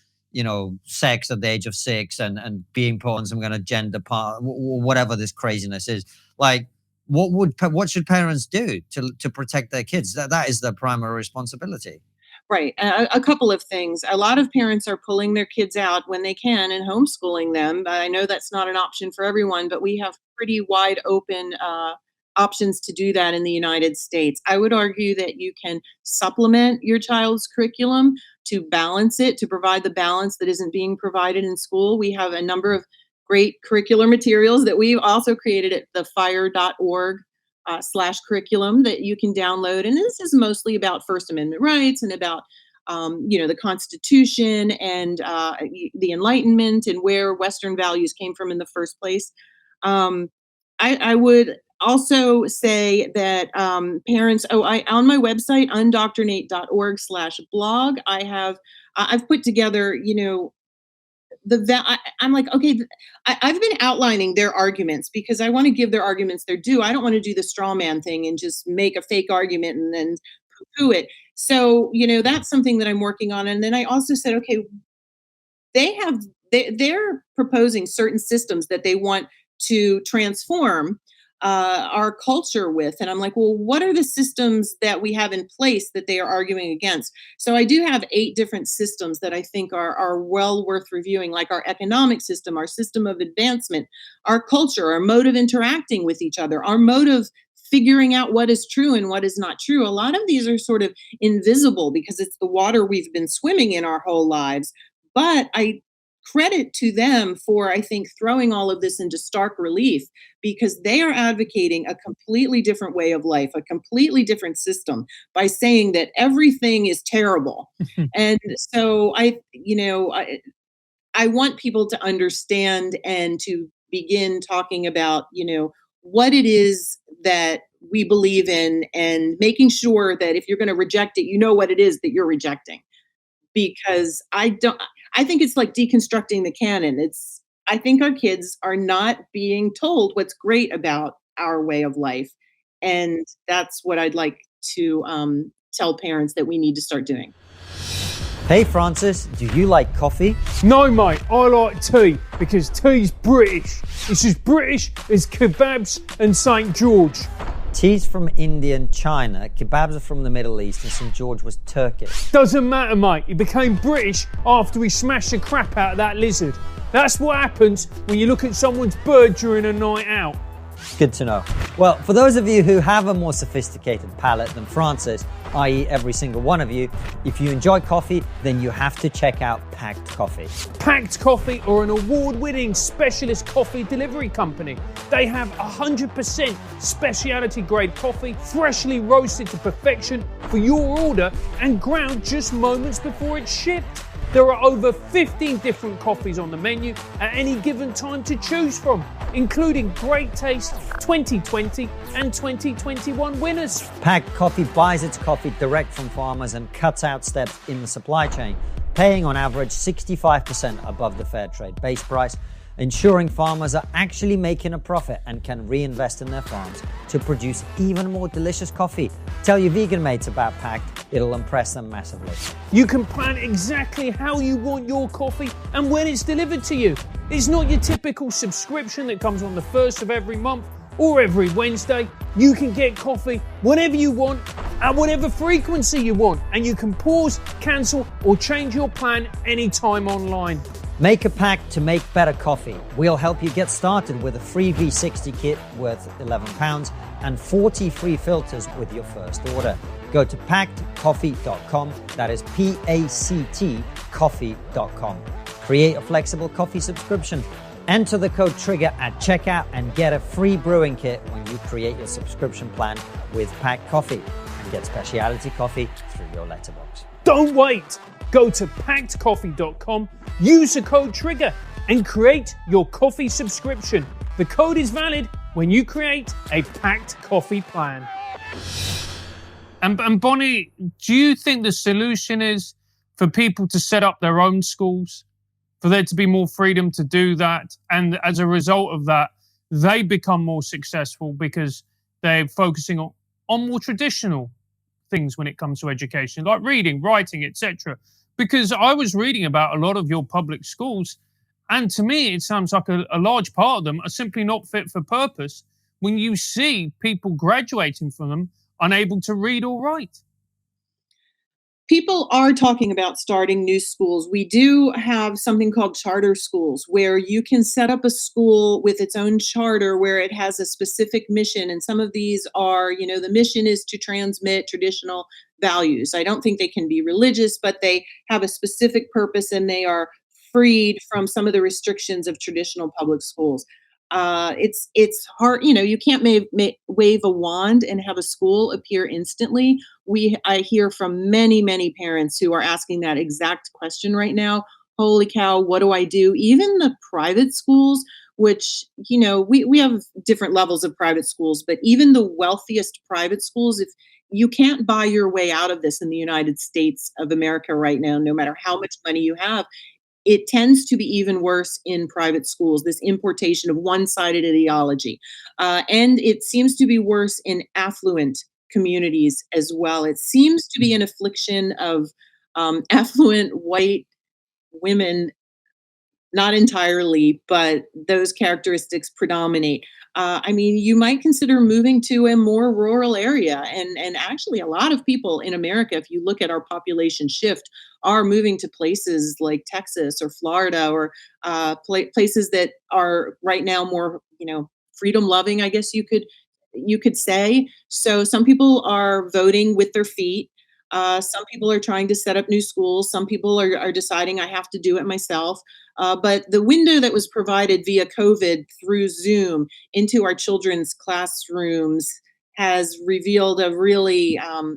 sex at the age of 6 and being put on some kind of gender part, whatever this craziness is. Like, what should parents do to protect their kids? That is their primary responsibility. Right. A couple of things. A lot of parents are pulling their kids out when they can and homeschooling them. I know that's not an option for everyone, but we have pretty wide open options to do that in the United States. I would argue that you can supplement your child's curriculum to balance it, to provide the balance that isn't being provided in school. We have a number of great curricular materials that we've also created at thefire.org. /curriculum that you can download. And this is mostly about First Amendment rights and about, the Constitution and the Enlightenment and where Western values came from in the first place. I would also say that parents, on my website, undoctrinate.org/blog, I've put together, I'm like, okay, I've been outlining their arguments because I want to give their arguments their due. I don't want to do the straw man thing and just make a fake argument and then poo-poo it. So, that's something that I'm working on. And then I also said, okay, they're proposing certain systems that they want to transform our culture with. And I'm like, well, what are the systems that we have in place that they are arguing against? So I do have 8 different systems that I think are well worth reviewing, like our economic system, our system of advancement, our culture, our mode of interacting with each other, our mode of figuring out what is true and what is not true. A lot of these are sort of invisible because it's the water we've been swimming in our whole lives. But I credit to them for, I think, throwing all of this into stark relief because they are advocating a completely different way of life, a completely different system by saying that everything is terrible. And so I want people to understand and to begin talking about, what it is that we believe in and making sure that if you're going to reject it, you know what it is that you're rejecting. Because I think it's like deconstructing the canon. I think our kids are not being told what's great about our way of life. And that's what I'd like to tell parents that we need to start doing. Hey Francis, do you like coffee? No, mate, I like tea because tea's British. It's as British as kebabs and St. George. Tea's from India and China, kebabs are from the Middle East, and St. George was Turkish. Doesn't matter, mate. He became British after we smashed the crap out of that lizard. That's what happens when you look at someone's bird during a night out. Good to know. Well, for those of you who have a more sophisticated palate than Francis, i.e. every single one of you, if you enjoy coffee, then you have to check out Pact Coffee. Pact Coffee are an award-winning specialist coffee delivery company. They have 100% specialty grade coffee, freshly roasted to perfection for your order and ground just moments before it's shipped. There are over 15 different coffees on the menu at any given time to choose from, including Great Taste, 2020 and 2021 winners. Pact Coffee buys its coffee direct from farmers and cuts out steps in the supply chain, paying on average 65% above the fair trade base price, ensuring farmers are actually making a profit and can reinvest in their farms to produce even more delicious coffee. Tell your vegan mates about Pact, it'll impress them massively. You can plan exactly how you want your coffee and when it's delivered to you. It's not your typical subscription that comes on the first of every month or every Wednesday, you can get coffee whenever you want, at whatever frequency you want, and you can pause, cancel, or change your plan anytime online. Make a pact to make better coffee. We'll help you get started with a free V60 kit worth £11 and 40 free filters with your first order. Go to pactcoffee.com, that is P-A-C-T coffee.com. Create a flexible coffee subscription. Enter the code TRIGGER at checkout and get a free brewing kit when you create your subscription plan with Pact Coffee and get specialty coffee through your letterbox. Don't wait! Go to pactcoffee.com, use the code TRIGGER, and create your coffee subscription. The code is valid when you create a Pact Coffee plan. And Bonnie, do you think the solution is for people to set up their own schools, for there to be more freedom to do that, and as a result of that, they become more successful because they're focusing on more traditional things when it comes to education, like reading, writing, etc.? Because I was reading about a lot of your public schools, and to me, it sounds like a large part of them are simply not fit for purpose when you see people graduating from them unable to read or write. People are talking about starting new schools. We do have something called charter schools where you can set up a school with its own charter where it has a specific mission. And some of these are, the mission is to transmit traditional values. I don't think they can be religious, but they have a specific purpose and they are freed from some of the restrictions of traditional public schools. It's hard, you can't wave a wand and have a school appear instantly. I hear from many parents who are asking that exact question right now. Holy cow, what do I do? Even the private schools, which, we have different levels of private schools, but even the wealthiest private schools, if you can't buy your way out of this in the United States of America right now, no matter how much money you have, it tends to be even worse in private schools, this importation of one-sided ideology. And it seems to be worse in affluent communities as well. It seems to be an affliction of affluent white women, not entirely, but those characteristics predominate. You might consider moving to a more rural area, and actually, a lot of people in America, if you look at our population shift, are moving to places like Texas or Florida or places that are right now more, freedom loving, I guess you could say. So some people are voting with their feet. Some people are trying to set up new schools. Some people are deciding I have to do it myself. But the window that was provided via COVID through Zoom into our children's classrooms has revealed a really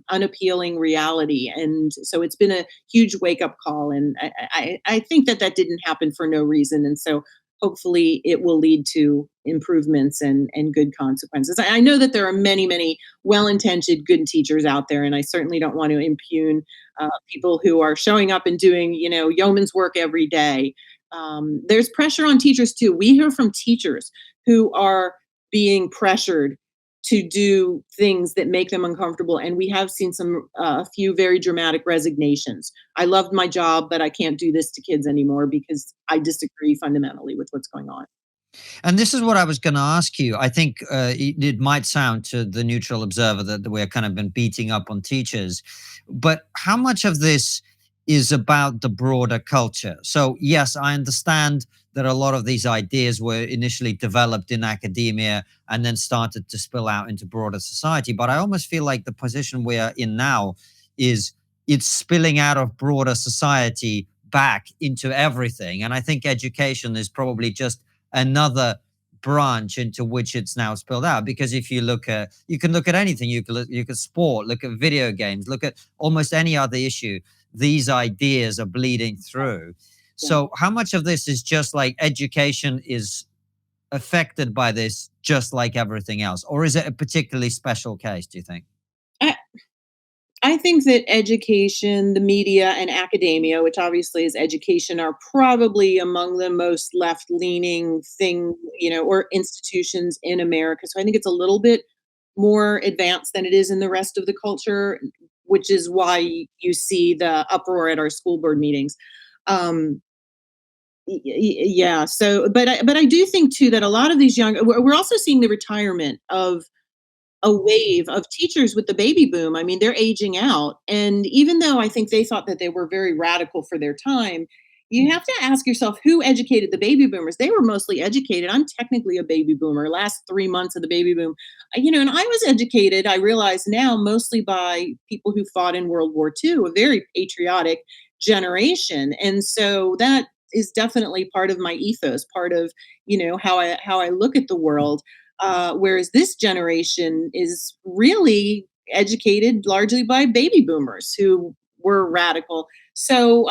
unappealing reality. And so it's been a huge wake up call. And I think that didn't happen for no reason. And so hopefully it will lead to improvements and good consequences. I know that there are many well-intentioned good teachers out there, and I certainly don't want to impugn people who are showing up and doing, yeoman's work every day. There's pressure on teachers too. We hear from teachers who are being pressured to do things that make them uncomfortable, and we have seen a few very dramatic resignations. I loved my job, but I can't do this to kids anymore because I disagree fundamentally with what's going on. And this is what I was going to ask you. I think it might sound to the neutral observer that we're kind of been beating up on teachers, but how much of this is about the broader culture? So yes, I understand that a lot of these ideas were initially developed in academia and then started to spill out into broader society. But I almost feel like the position we are in now is it's spilling out of broader society back into everything. And I think education is probably just another branch into which it's now spilled out. Because if you can look at anything, you can look at sport, look at video games, look at almost any other issue. These ideas are bleeding through. So how much of this is just like education is affected by this, just like everything else? Or is it a particularly special case, do you think? I think that education, the media, and academia, which obviously is education, are probably among the most left-leaning or institutions in America. So I think it's a little bit more advanced than it is in the rest of the culture, which is why you see the uproar at our school board meetings. Yeah. So, but I do think too that a lot of these young, we're also seeing the retirement of a wave of teachers with the baby boom. I mean, they're aging out. And even though I think they thought that they were very radical for their time, you have to ask yourself who educated the baby boomers. They were mostly educated. I'm technically a baby boomer, last 3 months of the baby boom. And I was educated, I realize now, mostly by people who fought in World War II, a very patriotic generation. And so that is definitely part of my ethos, part of, how I look at the world. Whereas this generation is really educated largely by baby boomers who were radical. So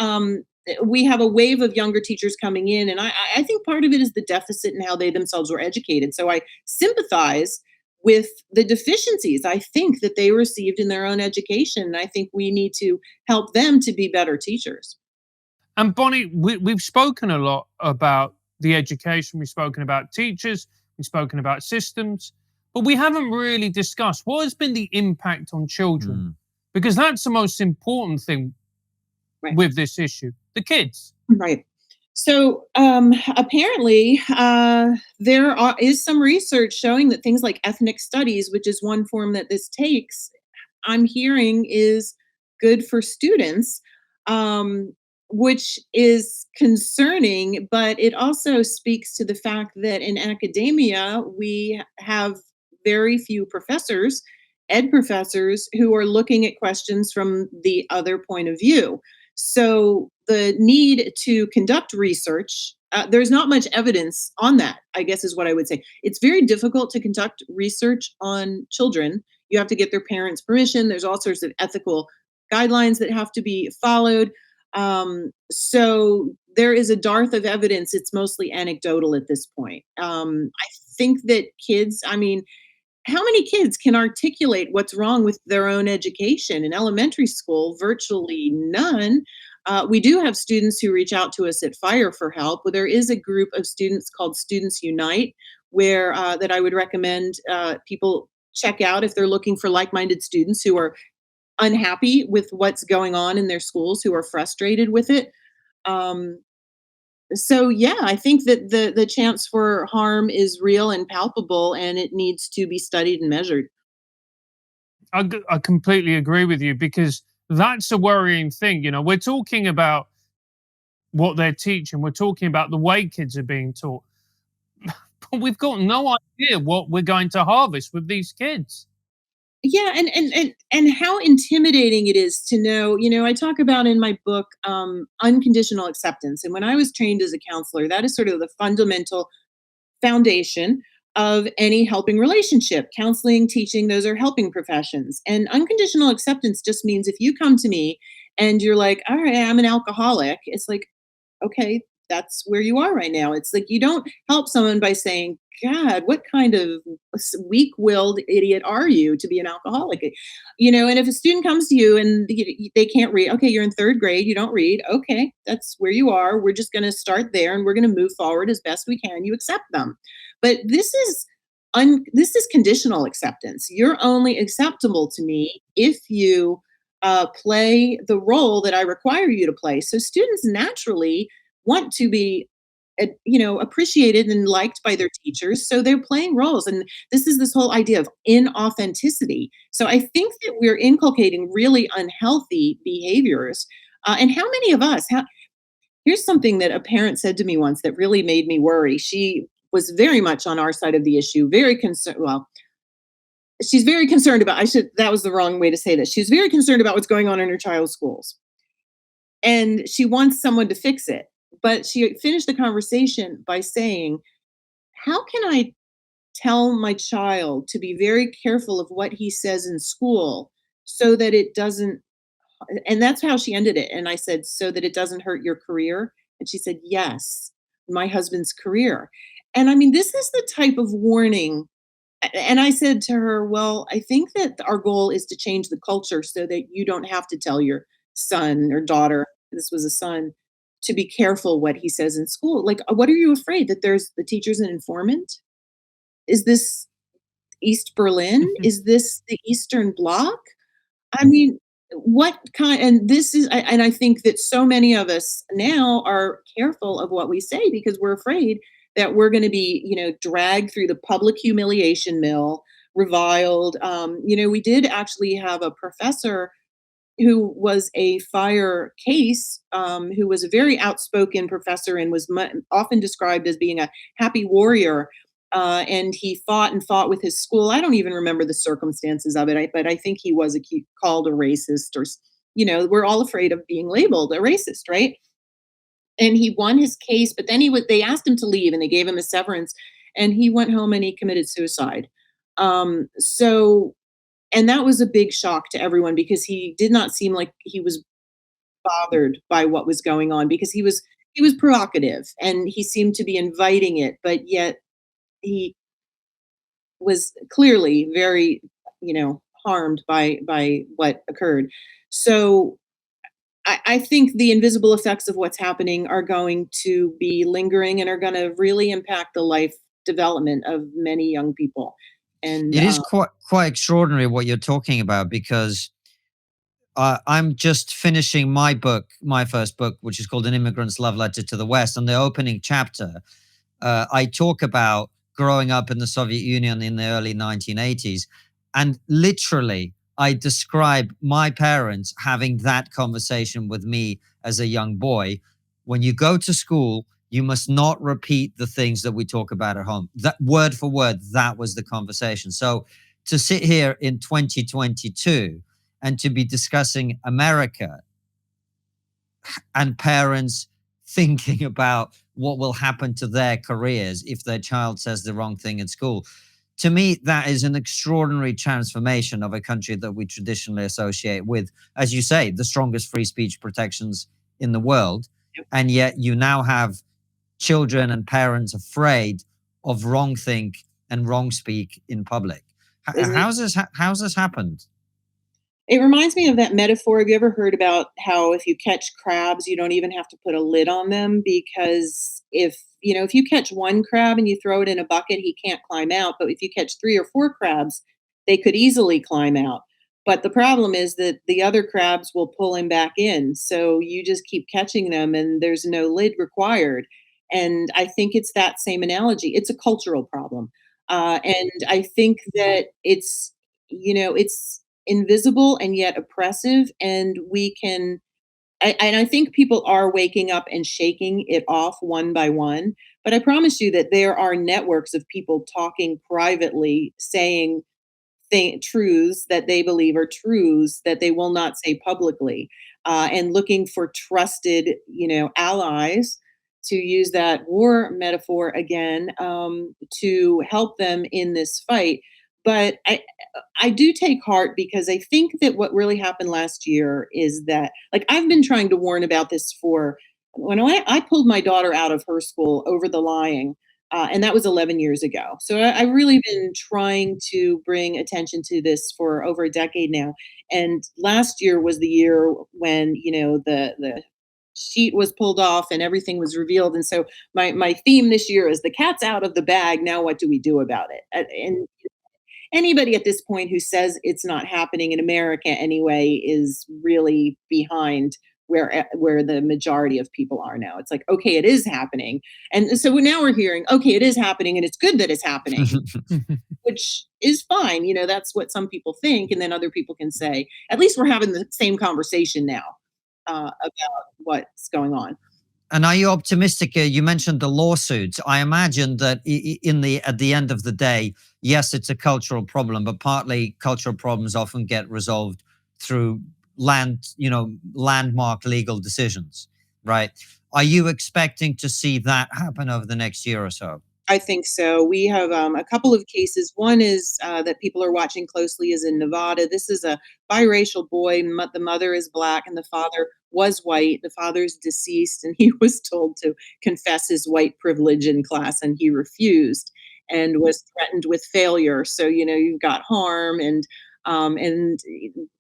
we have a wave of younger teachers coming in, and I think part of it is the deficit in how they themselves were educated. So I sympathize with the deficiencies I think that they received in their own education. And I think we need to help them to be better teachers. And Bonnie, we've spoken a lot about the education, we've spoken about teachers, we've spoken about systems, but we haven't really discussed what has been the impact on children, Mm. because that's the most important thing Right. with this issue, the kids. Right. So apparently, is some research showing that things like ethnic studies, which is one form that this takes, I'm hearing is good for students, um, which is concerning, but it also speaks to the fact that in academia, we have very few professors, ed professors, who are looking at questions from the other point of view. So the need to conduct research, there's not much evidence on that, I guess is what I would say. It's very difficult to conduct research on children. You have to get their parents' permission. There's all sorts of ethical guidelines that have to be followed. So there is a dearth of evidence. It's mostly anecdotal at this point. I think that kids, I mean, how many kids can articulate what's wrong with their own education? In elementary school, virtually none. We do have students who reach out to us at Fire for help. But there is a group of students called Students Unite, where that I would recommend people check out if they're looking for like-minded students who are unhappy with what's going on in their schools, who are frustrated with it. Um, so yeah, I think that the chance for harm is real and palpable, and it needs to be studied and measured. I completely agree with you, because that's a worrying thing. We're talking about what they're teaching, we're talking about the way kids are being taught, but we've got no idea what we're going to harvest with these kids. Yeah, and how intimidating it is to know. I talk about in my book unconditional acceptance, and when I was trained as a counselor, that is sort of the fundamental foundation of any helping relationship. Counseling, teaching, those are helping professions. And unconditional acceptance just means if you come to me and you're like, all right, I'm an alcoholic, it's like, okay, that's where you are right now. It's like you don't help someone by saying, God, what kind of weak willed idiot are you to be an alcoholic? And if a student comes to you and they can't read, okay, you're in third grade, you don't read, okay, that's where you are. We're just going to start there and we're going to move forward as best we can. You accept them. But this is conditional acceptance. You're only acceptable to me if you play the role that I require you to play. So students naturally want to be, appreciated and liked by their teachers. So they're playing roles, and this is this whole idea of inauthenticity. So I think that we're inculcating really unhealthy behaviors. And how many of us? Here's something that a parent said to me once that really made me worry. She was very much on our side of the issue, very concerned. Well, she's very concerned about, that was the wrong way to say this. She's very concerned about what's going on in her child's schools. And she wants someone to fix it. But she finished the conversation by saying, how can I tell my child to be very careful of what he says in school so that it doesn't, and that's how she ended it. And I said, so that it doesn't hurt your career? And she said, yes, my husband's career. And I mean, this is the type of warning. And I said to her, well, I think that our goal is to change the culture so that you don't have to tell your son or daughter, this was a son, to be careful what he says in school. Like, what are you afraid that there's the teacher's an informant? Is this East Berlin? Is this the Eastern Bloc? I mean, what kind, and this is, and I think that so many of us now are careful of what we say because we're afraid that we're going to be, dragged through the public humiliation mill, reviled. We did actually have a professor who was a fire case, who was a very outspoken professor and was often described as being a happy warrior. And he fought and fought with his school. I don't even remember the circumstances of it, but I think he was called a racist, or, we're all afraid of being labeled a racist, right? And he won his case, but then they asked him to leave and they gave him a severance, and he went home and he committed suicide. So, and that was a big shock to everyone because he did not seem like he was bothered by what was going on, because he was provocative and he seemed to be inviting it, but yet he was clearly very, harmed by what occurred. So I think the invisible effects of what's happening are going to be lingering and are going to really impact the life development of many young people. And It is quite extraordinary what you're talking about, because I'm just finishing my book, my first book, which is called An Immigrant's Love Letter to the West. And the opening chapter, I talk about growing up in the Soviet Union in the early 1980s. And literally, I describe my parents having that conversation with me as a young boy. When you go to school, you must not repeat the things that we talk about at home. That word for word, that was the conversation. So to sit here in 2022 and to be discussing America and parents thinking about what will happen to their careers if their child says the wrong thing at school. To me, that is an extraordinary transformation of a country that we traditionally associate with, as you say, the strongest free speech protections in the world. And yet you now have children and parents afraid of wrong think and wrong speak in public. isn't it How's this happened? It reminds me of that metaphor. Have you ever heard about how if you catch crabs, you don't even have to put a lid on them? Because if you catch one crab and you throw it in a bucket, he can't climb out. But if you catch three or four crabs, they could easily climb out. But the problem is that the other crabs will pull him back in. So you just keep catching them and there's no lid required. And I think it's that same analogy. It's a cultural problem. And I think that it's invisible and yet oppressive, and I think people are waking up and shaking it off one by one, but I promise you that there are networks of people talking privately, saying truths that they believe are truths that they will not say publicly, and looking for trusted, allies, to use that war metaphor again, to help them in this fight. But I do take heart because I think that what really happened last year is that, like, I've been trying to warn about this for when I pulled my daughter out of her school over the lying, and that was 11 years ago. So I've really been trying to bring attention to this for over a decade now. And last year was the year when, the sheet was pulled off and everything was revealed. And so my theme this year is the cat's out of the bag. Now what do we do about it? And anybody at this point who says it's not happening in America anyway is really behind where the majority of people are now. It's like, okay, it is happening. And so now we're hearing, okay, it is happening and it's good that it's happening, which is fine. That's what some people think. And then other people can say, at least we're having the same conversation now, about what's going on. And are you optimistic? You mentioned the lawsuits. I imagine that at the end of the day, yes, it's a cultural problem, but partly cultural problems often get resolved through landmark legal decisions, right? Are you expecting to see that happen over the next year or so? I think so. We have a couple of cases. One is that people are watching closely is in Nevada. This is a biracial boy. The mother is Black and the father was white. The father's deceased, and he was told to confess his white privilege in class, and he refused and was threatened with failure. So, you've got harm, and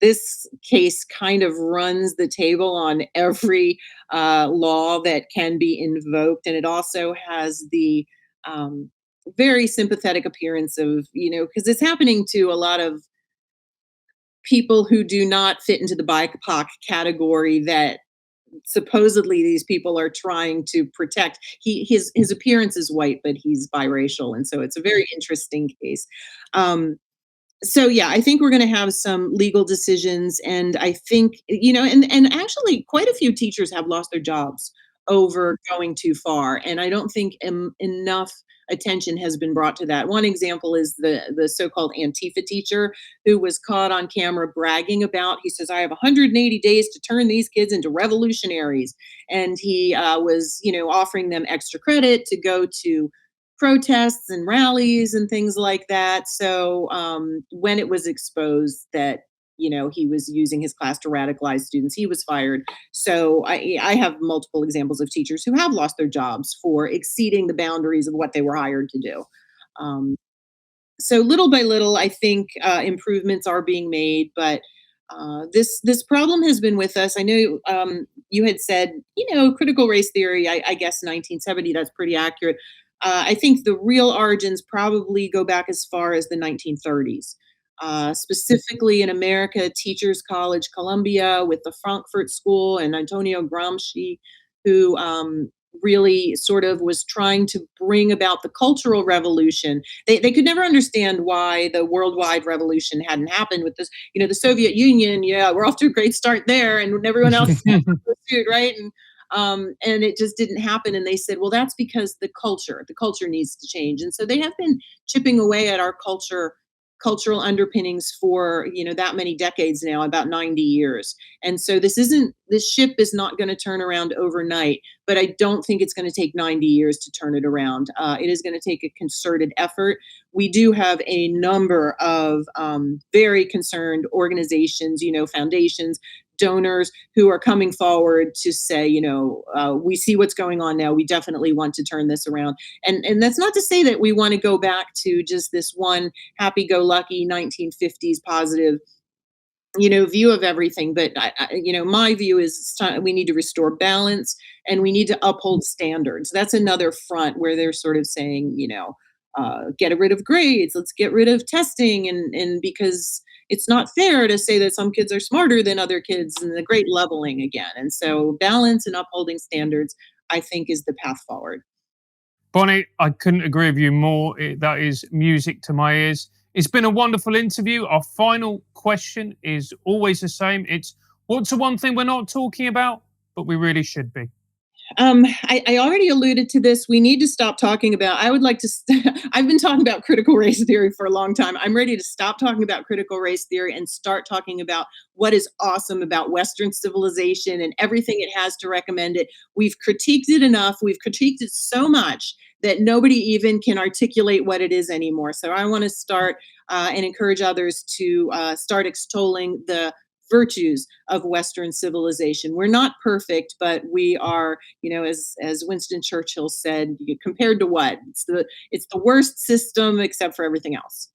this case kind of runs the table on every law that can be invoked, and it also has the um, very sympathetic appearance of, because it's happening to a lot of people who do not fit into the BIPOC category that supposedly these people are trying to protect. His appearance is white, but he's biracial, and so it's a very interesting case. Um, so yeah, I think we're going to have some legal decisions, and I think and actually, quite a few teachers have lost their jobs over going too far, and I don't think enough attention has been brought to that. One example is the so-called Antifa teacher who was caught on camera bragging about. He says, "I have 180 days to turn these kids into revolutionaries," and he was offering them extra credit to go to protests and rallies and things like that. So when it was exposed that he was using his class to radicalize students, he was fired. So I have multiple examples of teachers who have lost their jobs for exceeding the boundaries of what they were hired to do. Um, so little by little, I think improvements are being made, but this problem has been with us. I know you had said, critical race theory. I guess 1970. That's pretty accurate. I think the real origins probably go back as far as the 1930s. Specifically in America, Teachers College, Columbia, with the Frankfurt School and Antonio Gramsci, who really sort of was trying to bring about the cultural revolution. They could never understand why the worldwide revolution hadn't happened with this. The Soviet Union, yeah, we're off to a great start there, and everyone else is pursued, right? And it just didn't happen. And they said, well, that's because the culture needs to change. And so they have been chipping away at our cultural underpinnings for that many decades now, about 90 years. And so this ship is not going to turn around overnight, but I don't think it's going to take 90 years to turn it around. It is going to take a concerted effort. We do have a number of very concerned organizations, foundations, donors who are coming forward to say, we see what's going on now. We definitely want to turn this around. And that's not to say that we want to go back to just this one happy-go-lucky 1950s positive, view of everything. But my view is we need to restore balance and we need to uphold standards. That's another front where they're sort of saying, get rid of grades, let's get rid of testing, and because it's not fair to say that some kids are smarter than other kids, and the great leveling again. And so balance and upholding standards, I think, is the path forward. Bonnie, I couldn't agree with you more. That is music to my ears. It's been a wonderful interview. Our final question is always the same. It's, what's the one thing we're not talking about, but we really should be? I already alluded to this. We need to stop talking about, I would like to, I've been talking about critical race theory for a long time. I'm ready to stop talking about critical race theory and start talking about what is awesome about Western civilization and everything it has to recommend it. We've critiqued it enough. We've critiqued it so much that nobody even can articulate what it is anymore. So I want to start and encourage others to start extolling the virtues of Western civilization. We're not perfect, but we are, as Winston Churchill said, compared to what? It's the worst system except for everything else.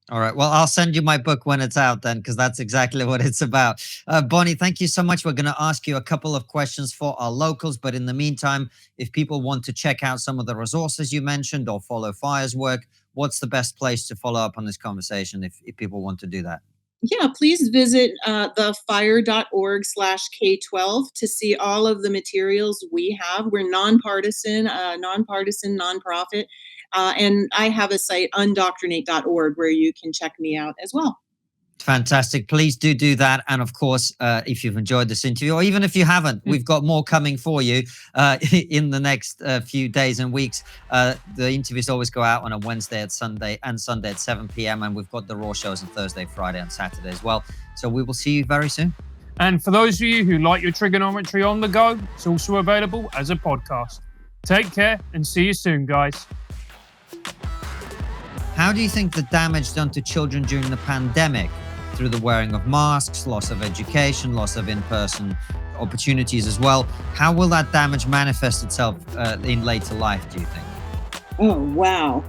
All right. Well, I'll send you my book when it's out then, because that's exactly what it's about. Bonnie, thank you so much. We're going to ask you a couple of questions for our locals. But in the meantime, if people want to check out some of the resources you mentioned or follow FIRE's work, what's the best place to follow up on this conversation if people want to do that? Yeah, please visit thefire.org/K12 to see all of the materials we have. We're nonpartisan, nonprofit. And I have a site, undoctrinate.org, where you can check me out as well. Fantastic. Please do that. And of course, if you've enjoyed this interview, or even if you haven't, we've got more coming for you in the next few days and weeks. The interviews always go out on a Wednesday at Sunday and Sunday at 7 p.m. And we've got the Raw shows on Thursday, Friday, and Saturday as well. So we will see you very soon. And for those of you who like your trigonometry on the go, it's also available as a podcast. Take care and see you soon, guys. How do you think the damage done to children during the pandemic, through the wearing of masks, loss of education, loss of in-person opportunities as well, how will that damage manifest itself in later life, do you think? Oh, wow.